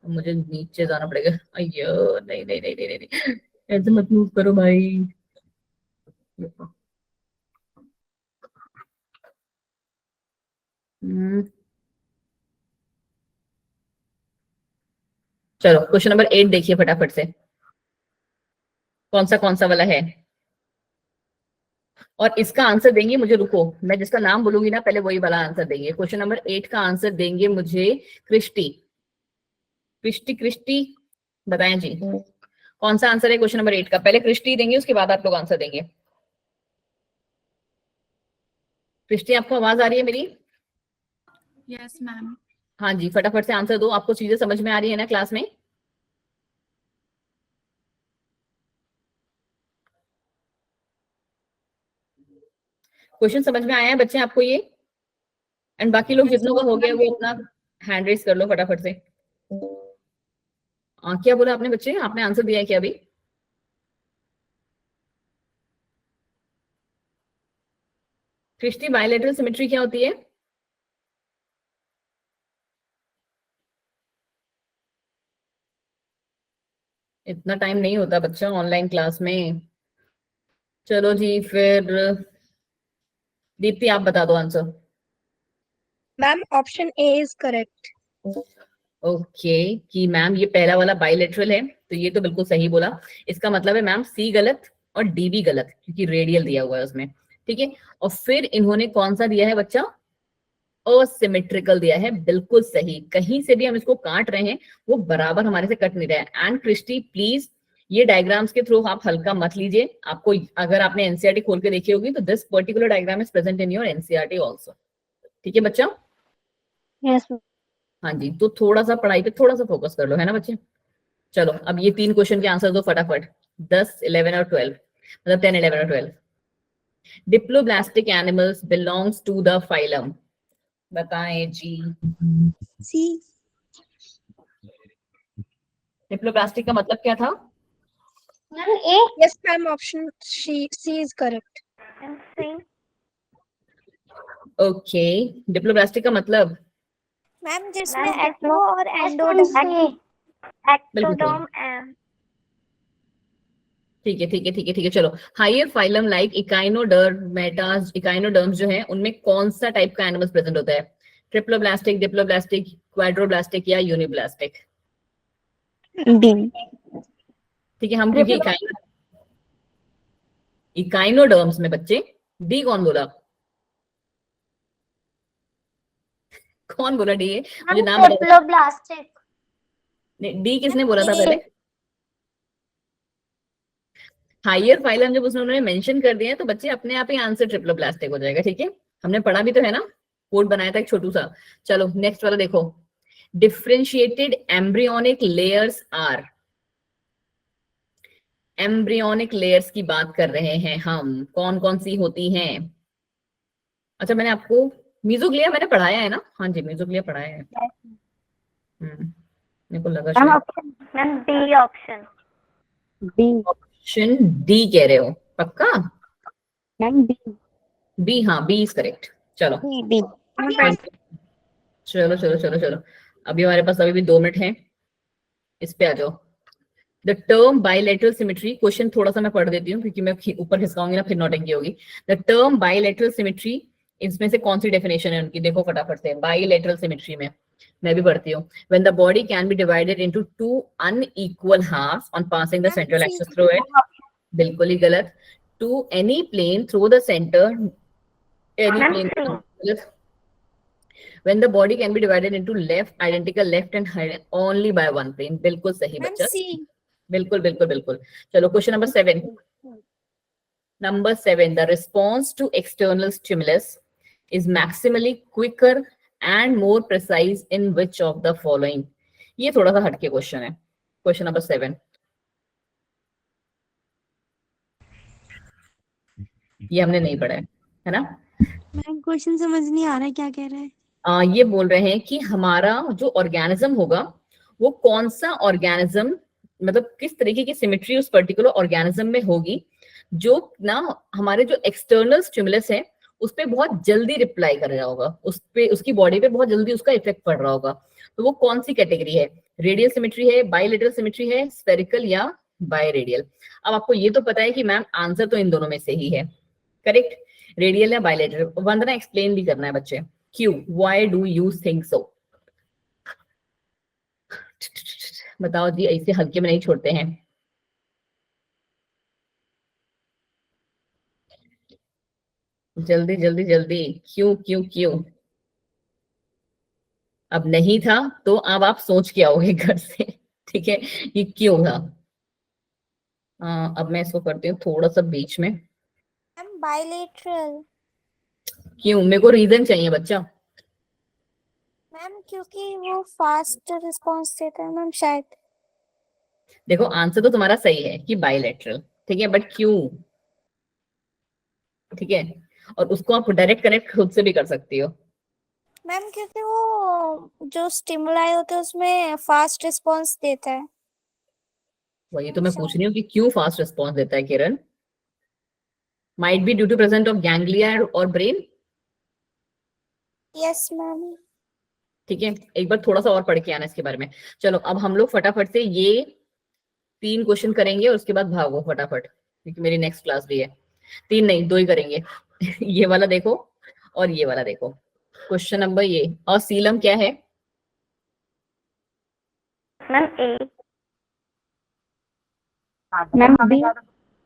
मुझे नीचे जाना पड़ेगा, अयो नहीं नहीं नहीं नहीं नहीं, नहीं। ऐसे मत मूव करो भाई। चलो क्वेश्चन नंबर 8 देखिए फटाफट से। कौन सा वाला है? और इसका आंसर देंगे मुझे, रुको मैं जिसका नाम बोलूंगी ना पहले वही वाला आंसर देंगे। क्वेश्चन नंबर 8 का आंसर देंगे मुझे क्रिस्टी। क्रिस्टी बताएं जी, कौन सा आंसर है क्वेश्चन नंबर 8 का? पहले क्रिस्टी देंगे, उसके बाद आप लोग आंसर देंगे। क्रिस्टी, आपको आवाज आ रही है मेरी? Yes ma'am. हाँ जी, फटाफट से आंसर दो। आपको चीजें समझ में आ रही है ना क्लास में? क्वेश्चन समझ में आया है बच्चे आपको ये? एंड बाकी लोग जितनों का हो गया वो अपना हैंड रेस कर लो फटाफट से। क्या बोला आपने बच्चे? आपने आंसर दिया है क्या अभी? क्रिस्टी, बायलैटरल सिमेट्री क्या होती है? इतना टाइम नहीं होता बच्चा ऑनलाइन क्लास में। चलो जी फिर दीप्ति आप बता दो answer. Ma'am option A is correct. Okay कि मैम ये पहला वाला बायलैटरल है, तो ये तो बिल्कुल सही बोला। इसका मतलब है मैम सी गलत और डी भी गलत, क्योंकि रेडियल दिया हुआ है उसमें। ठीक है, और फिर इन्होंने कौन सा दिया है बच्चा? असिमेट्रिकल दिया है, बिल्कुल सही। कहीं से भी हम इसको काट रहे हैं वो बराबर हमारे से कट नहीं रहा है। एंड क्रिस्टी प्लीज ये डायग्राम्स के थ्रू आप हल्का मत लीजिए। आपको अगर आपने एनसीईआरटी खोल के देखी होगी तो this particular diagram is present in your NCERT also. ठीक है बच्चा? यस। हाँ जी, तो थोड़ा सा पढ़ाई पे थोड़ा सा फोकस कर लो, है ना बच्चे? चलो अब ये 3 क्वेश्चन के आंसर दो फटाफट। 10, 11 और 12, मतलब 10, 11 और 12। Diploblastic animals belongs to the phylum, बताएं जी। सी। डिप्लोब्लास्टिक का मतलब क्या था? Ma'am A yes ma'am option C is correct. And C. Okay, diploblastic का मतलब? मैम जिसमें मैम एक्टो और एंडोडर्म एंडोडर्म। एक्टोडर्म ठीक है ठीक है ठीक है ठीक है। चलो, higher phylum like echinodermatas, echinoderms जो है उनमें कौन सा टाइप का एनिमल्स प्रेजेंट होता है? ट्रिप्लोब्लास्टिक, डिप्लोब्लास्टिक, क्वाड्रोब्लास्टिक या यूनिब्लास्टिक? डी। ठीक है, हम क्योंकि इकाइनोडर्म्स में बच्चे डी कौन बोला? कौन बोला डी है? मुझे नाम बताओ। ट्रिप्लोब्लास्टिक। डी किसने बोला था पहले? हायर फाइलम जब उसने उन्होंने मेंशन कर दिया है तो बच्चे अपने आप ही आंसर ट्रिप्लोब्लास्टिक हो जाएगा। ठीक है, हमने पढ़ा भी तो है ना, कोड बनाया था एक छोटू सा। चलो नेक्स्ट वाला देखो। Differentiated embryonic layers are, embryonic layers की बात कर रहे हैं हम, कौन कौन सी होती हैं? अच्छा मैंने आपको मीजोग्लिया मैंने पढ़ाया है ना? हाँ जी मीजोग्लिया पढ़ाया है। मेरे को लगा शायद। Ma'am D option. D. Option D कह रहे हो पक्का? Ma'am D. बी, हाँ बी इज करेक्ट। चलो डी। हाँ, चलो चलो चलो चलो, अभी हमारे पास अभी भी 2 मिनट हैं, इस पे आ जाओ। The term bilateral symmetry, question थोड़ा सा मैं पढ़ देती हूँ क्योंकि मैं ऊपर खिसकाऊंगी ना फिर नोटिंग होगी। द टर्म बायलैटरल सिमेट्री, इसमें से कौन सी डेफिनेशन है उनकी? देखो फटाफट से। बायलैटरल सिमेट्री में मैं भी पढ़ती हूँ। When the body can be divided into 2 unequal halves on passing the central axis through it, बिल्कुल ही गलत। To any plane through the centre, any plane. When the body can be divided into identical left and right only by one plane, बिल्कुल सही ma'am बच्चा, सी। बिल्कुल बिल्कुल बिल्कुल। चलो question number 7। Number 7, the response to external stimulus is maximally quicker and more precise in which of the following? ये थोड़ा सा हटके क्वेश्चन है। क्वेश्चन नंबर 7 ये हमने नहीं पढ़ा है ना? मैम क्वेश्चन समझ नहीं आ रहा है, क्या कह रहा है? ये बोल रहे हैं कि हमारा जो ऑर्गेनिज्म होगा वो कौन सा ऑर्गेनिज्म, मतलब किस तरीके की सिमेट्री उस पर्टिकुलर ऑर्गेनिज्म में होगी जो ना हमारे जो एक्सटर्नल स्टिमुलस है उस पर बहुत जल्दी रिप्लाई कर रहा होगा, उस पे उसकी बॉडी पे बहुत जल्दी उसका इफेक्ट पड़ रहा होगा। तो वो कौन सी कैटेगरी है? रेडियल सिमेट्री है, बायलैटरल सिमेट्री है, स्फेरिकल या बायरेडियल? अब आपको ये तो पता है कि मैम आंसर तो इन दोनों में से ही है, करेक्ट? रेडियल या बायलैटरल। वंदना एक्सप्लेन भी करना है बच्चे, क्यों, why do you think so? बताओ जी, ऐसे हल्के में नहीं छोड़ते हैं। जल्दी जल्दी जल्दी, क्यों क्यों क्यों? अब नहीं था तो अब आप सोच के आओगे घर से, ठीक है, ये क्यों था? अब मैं इसको करती हूँ थोड़ा सा बीच में। Ma'am bilateral. क्यों? मेरे को रीजन चाहिए बच्चा। मैम क्योंकि वो फास्ट रिस्पॉन्स देता है मैम शायद। देखो आंसर तो तुम्हारा सही है कि बायलैटरल, ठीक है, बट क्यों? ठीक है, और उसको आप डायरेक्ट कनेक्ट खुद से भी कर सकती हो। मैम क्योंकि वो जो स्टिमुलाई होते हैं उसमें फास्ट रिस्पॉन्स देता है। वही तो मैं पूछ रही हूँ कि क्यों फास्ट रिस्पॉन्स देता है Kiran? Might be due to present of ganglia और ब्रेन। Yes ma'am. ठीक है, एक बार थोड़ा सा और पढ़ के आना इसके बारे में। चलो अब हम लोग फटाफट से ये 3 क्वेश्चन करेंगे और उसके बाद भागो फटाफट, क्योंकि मेरी नेक्स्ट क्लास भी है। 3 नहीं 2 ही करेंगे। ये वाला देखो और ये वाला देखो। क्वेश्चन नंबर ये, और सीलम क्या है? Ma'am A. Ma'am B.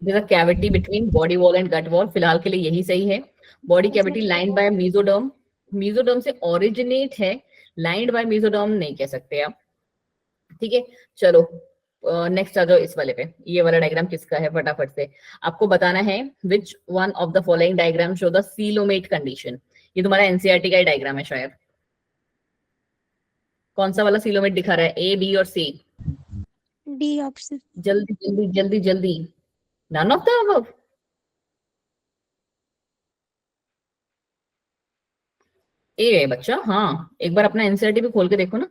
There's a cavity between body wall and gut wall, फिलहाल के लिए यही सही है। Body cavity lined by mesoderm, mesoderm से ओरिजिनेट है, लाइंड बाय मेसोडर्म नहीं कह सकते आप। ठीक है, चलो नेक्स्ट आ जाओ इस वाले पे। ये वाला डायग्राम किसका है? फटाफट से आपको बताना है which one of the following diagram show the coelomate condition. ये तुम्हारा एनसीईआरटी का ही डायग्राम है शायद। कौन सा वाला सीलोमेट दिखा रहा है? ए, बी और सी? D option. जल्दी जल्दी जल्दी जल्दी। None of the above. A है बच्चा, हाँ एक बार अपना एनसीईआरटी भी खोल के देखो ना।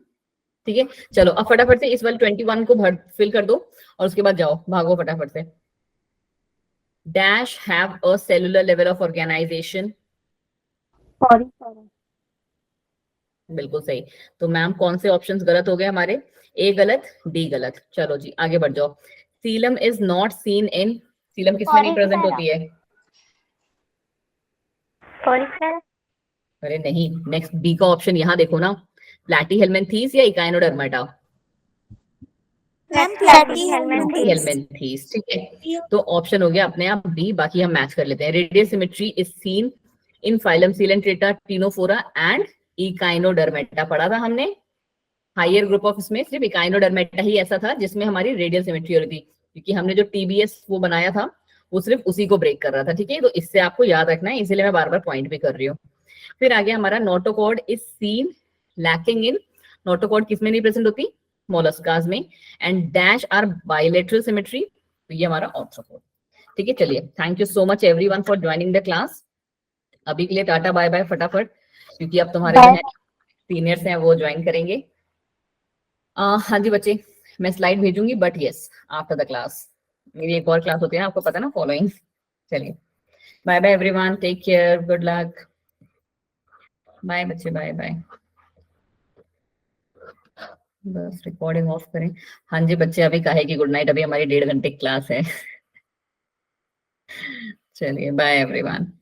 ठीक है, चलो अब फटाफट से इस वाले 21 को भर फिल कर दो और उसके बाद जाओ भागो फटाफट से। Dash have a cellular level of organisation. बिल्कुल सही। तो मैम कौन से ऑप्शंस गलत हो गए हमारे? ए गलत, डी गलत। चलो जी आगे बढ़ जाओ। Seelam is not seen in, Seelam किसमें नहीं प्रेजेंट होती है? अरे नहीं, नेक्स्ट बी का ऑप्शन यहाँ देखो ना, प्लैटीहेल्मिन्थेस या इकाइनोडर्माटा? Ma'am Platyhelminthes. ठीक है, तो ऑप्शन हो गया अपने आप बी। बाकी हम मैच कर लेते हैं। Radial symmetry is seen in phylum Coelenterata, Ctenophora and Echinodermata पढ़ा था हमने। हायर ग्रुप ऑफ इसमें सिर्फ इकाइनोडर्मेटा ही ऐसा था जिसमें हमारी रेडियल सिमेट्री हो रही थी, क्योंकि हमने जो टीबीएस वो बनाया था वो सिर्फ उसी को ब्रेक कर रहा था। ठीक है, तो इससे आपको याद रखना है, इसीलिए मैं बार बार पॉइंट भी कर रही हूँ। फिर आगे हमारा notochord is seen lacking in, notochord किसमें नहीं प्रेजेंट होती? मोलस्कास में। And dash are bilateral symmetry, तो ये हमारा ऑर्थ्रोपोड। ठीक है, चलिए thank you so much everyone for joining the class. अभी के लिए टाटा बाय बाय फटाफट, क्योंकि अब तुम्हारे जो है सीनियर्स हैं वो ज्वाइन करेंगे। हाँ जी बच्चे, मैं स्लाइड भेजूंगी but yes after the class. मेरी एक और क्लास होती है ना, आपको पता ना, फॉलोइंग। चलिए bye bye everyone, take care, good luck, bye बच्चे, बाय बाय। बस रिकॉर्डिंग ऑफ करें। हाँ जी बच्चे, अभी कहे कि गुड नाइट, अभी हमारी 1.5 घंटे क्लास है। चलिए बाय एवरीवन।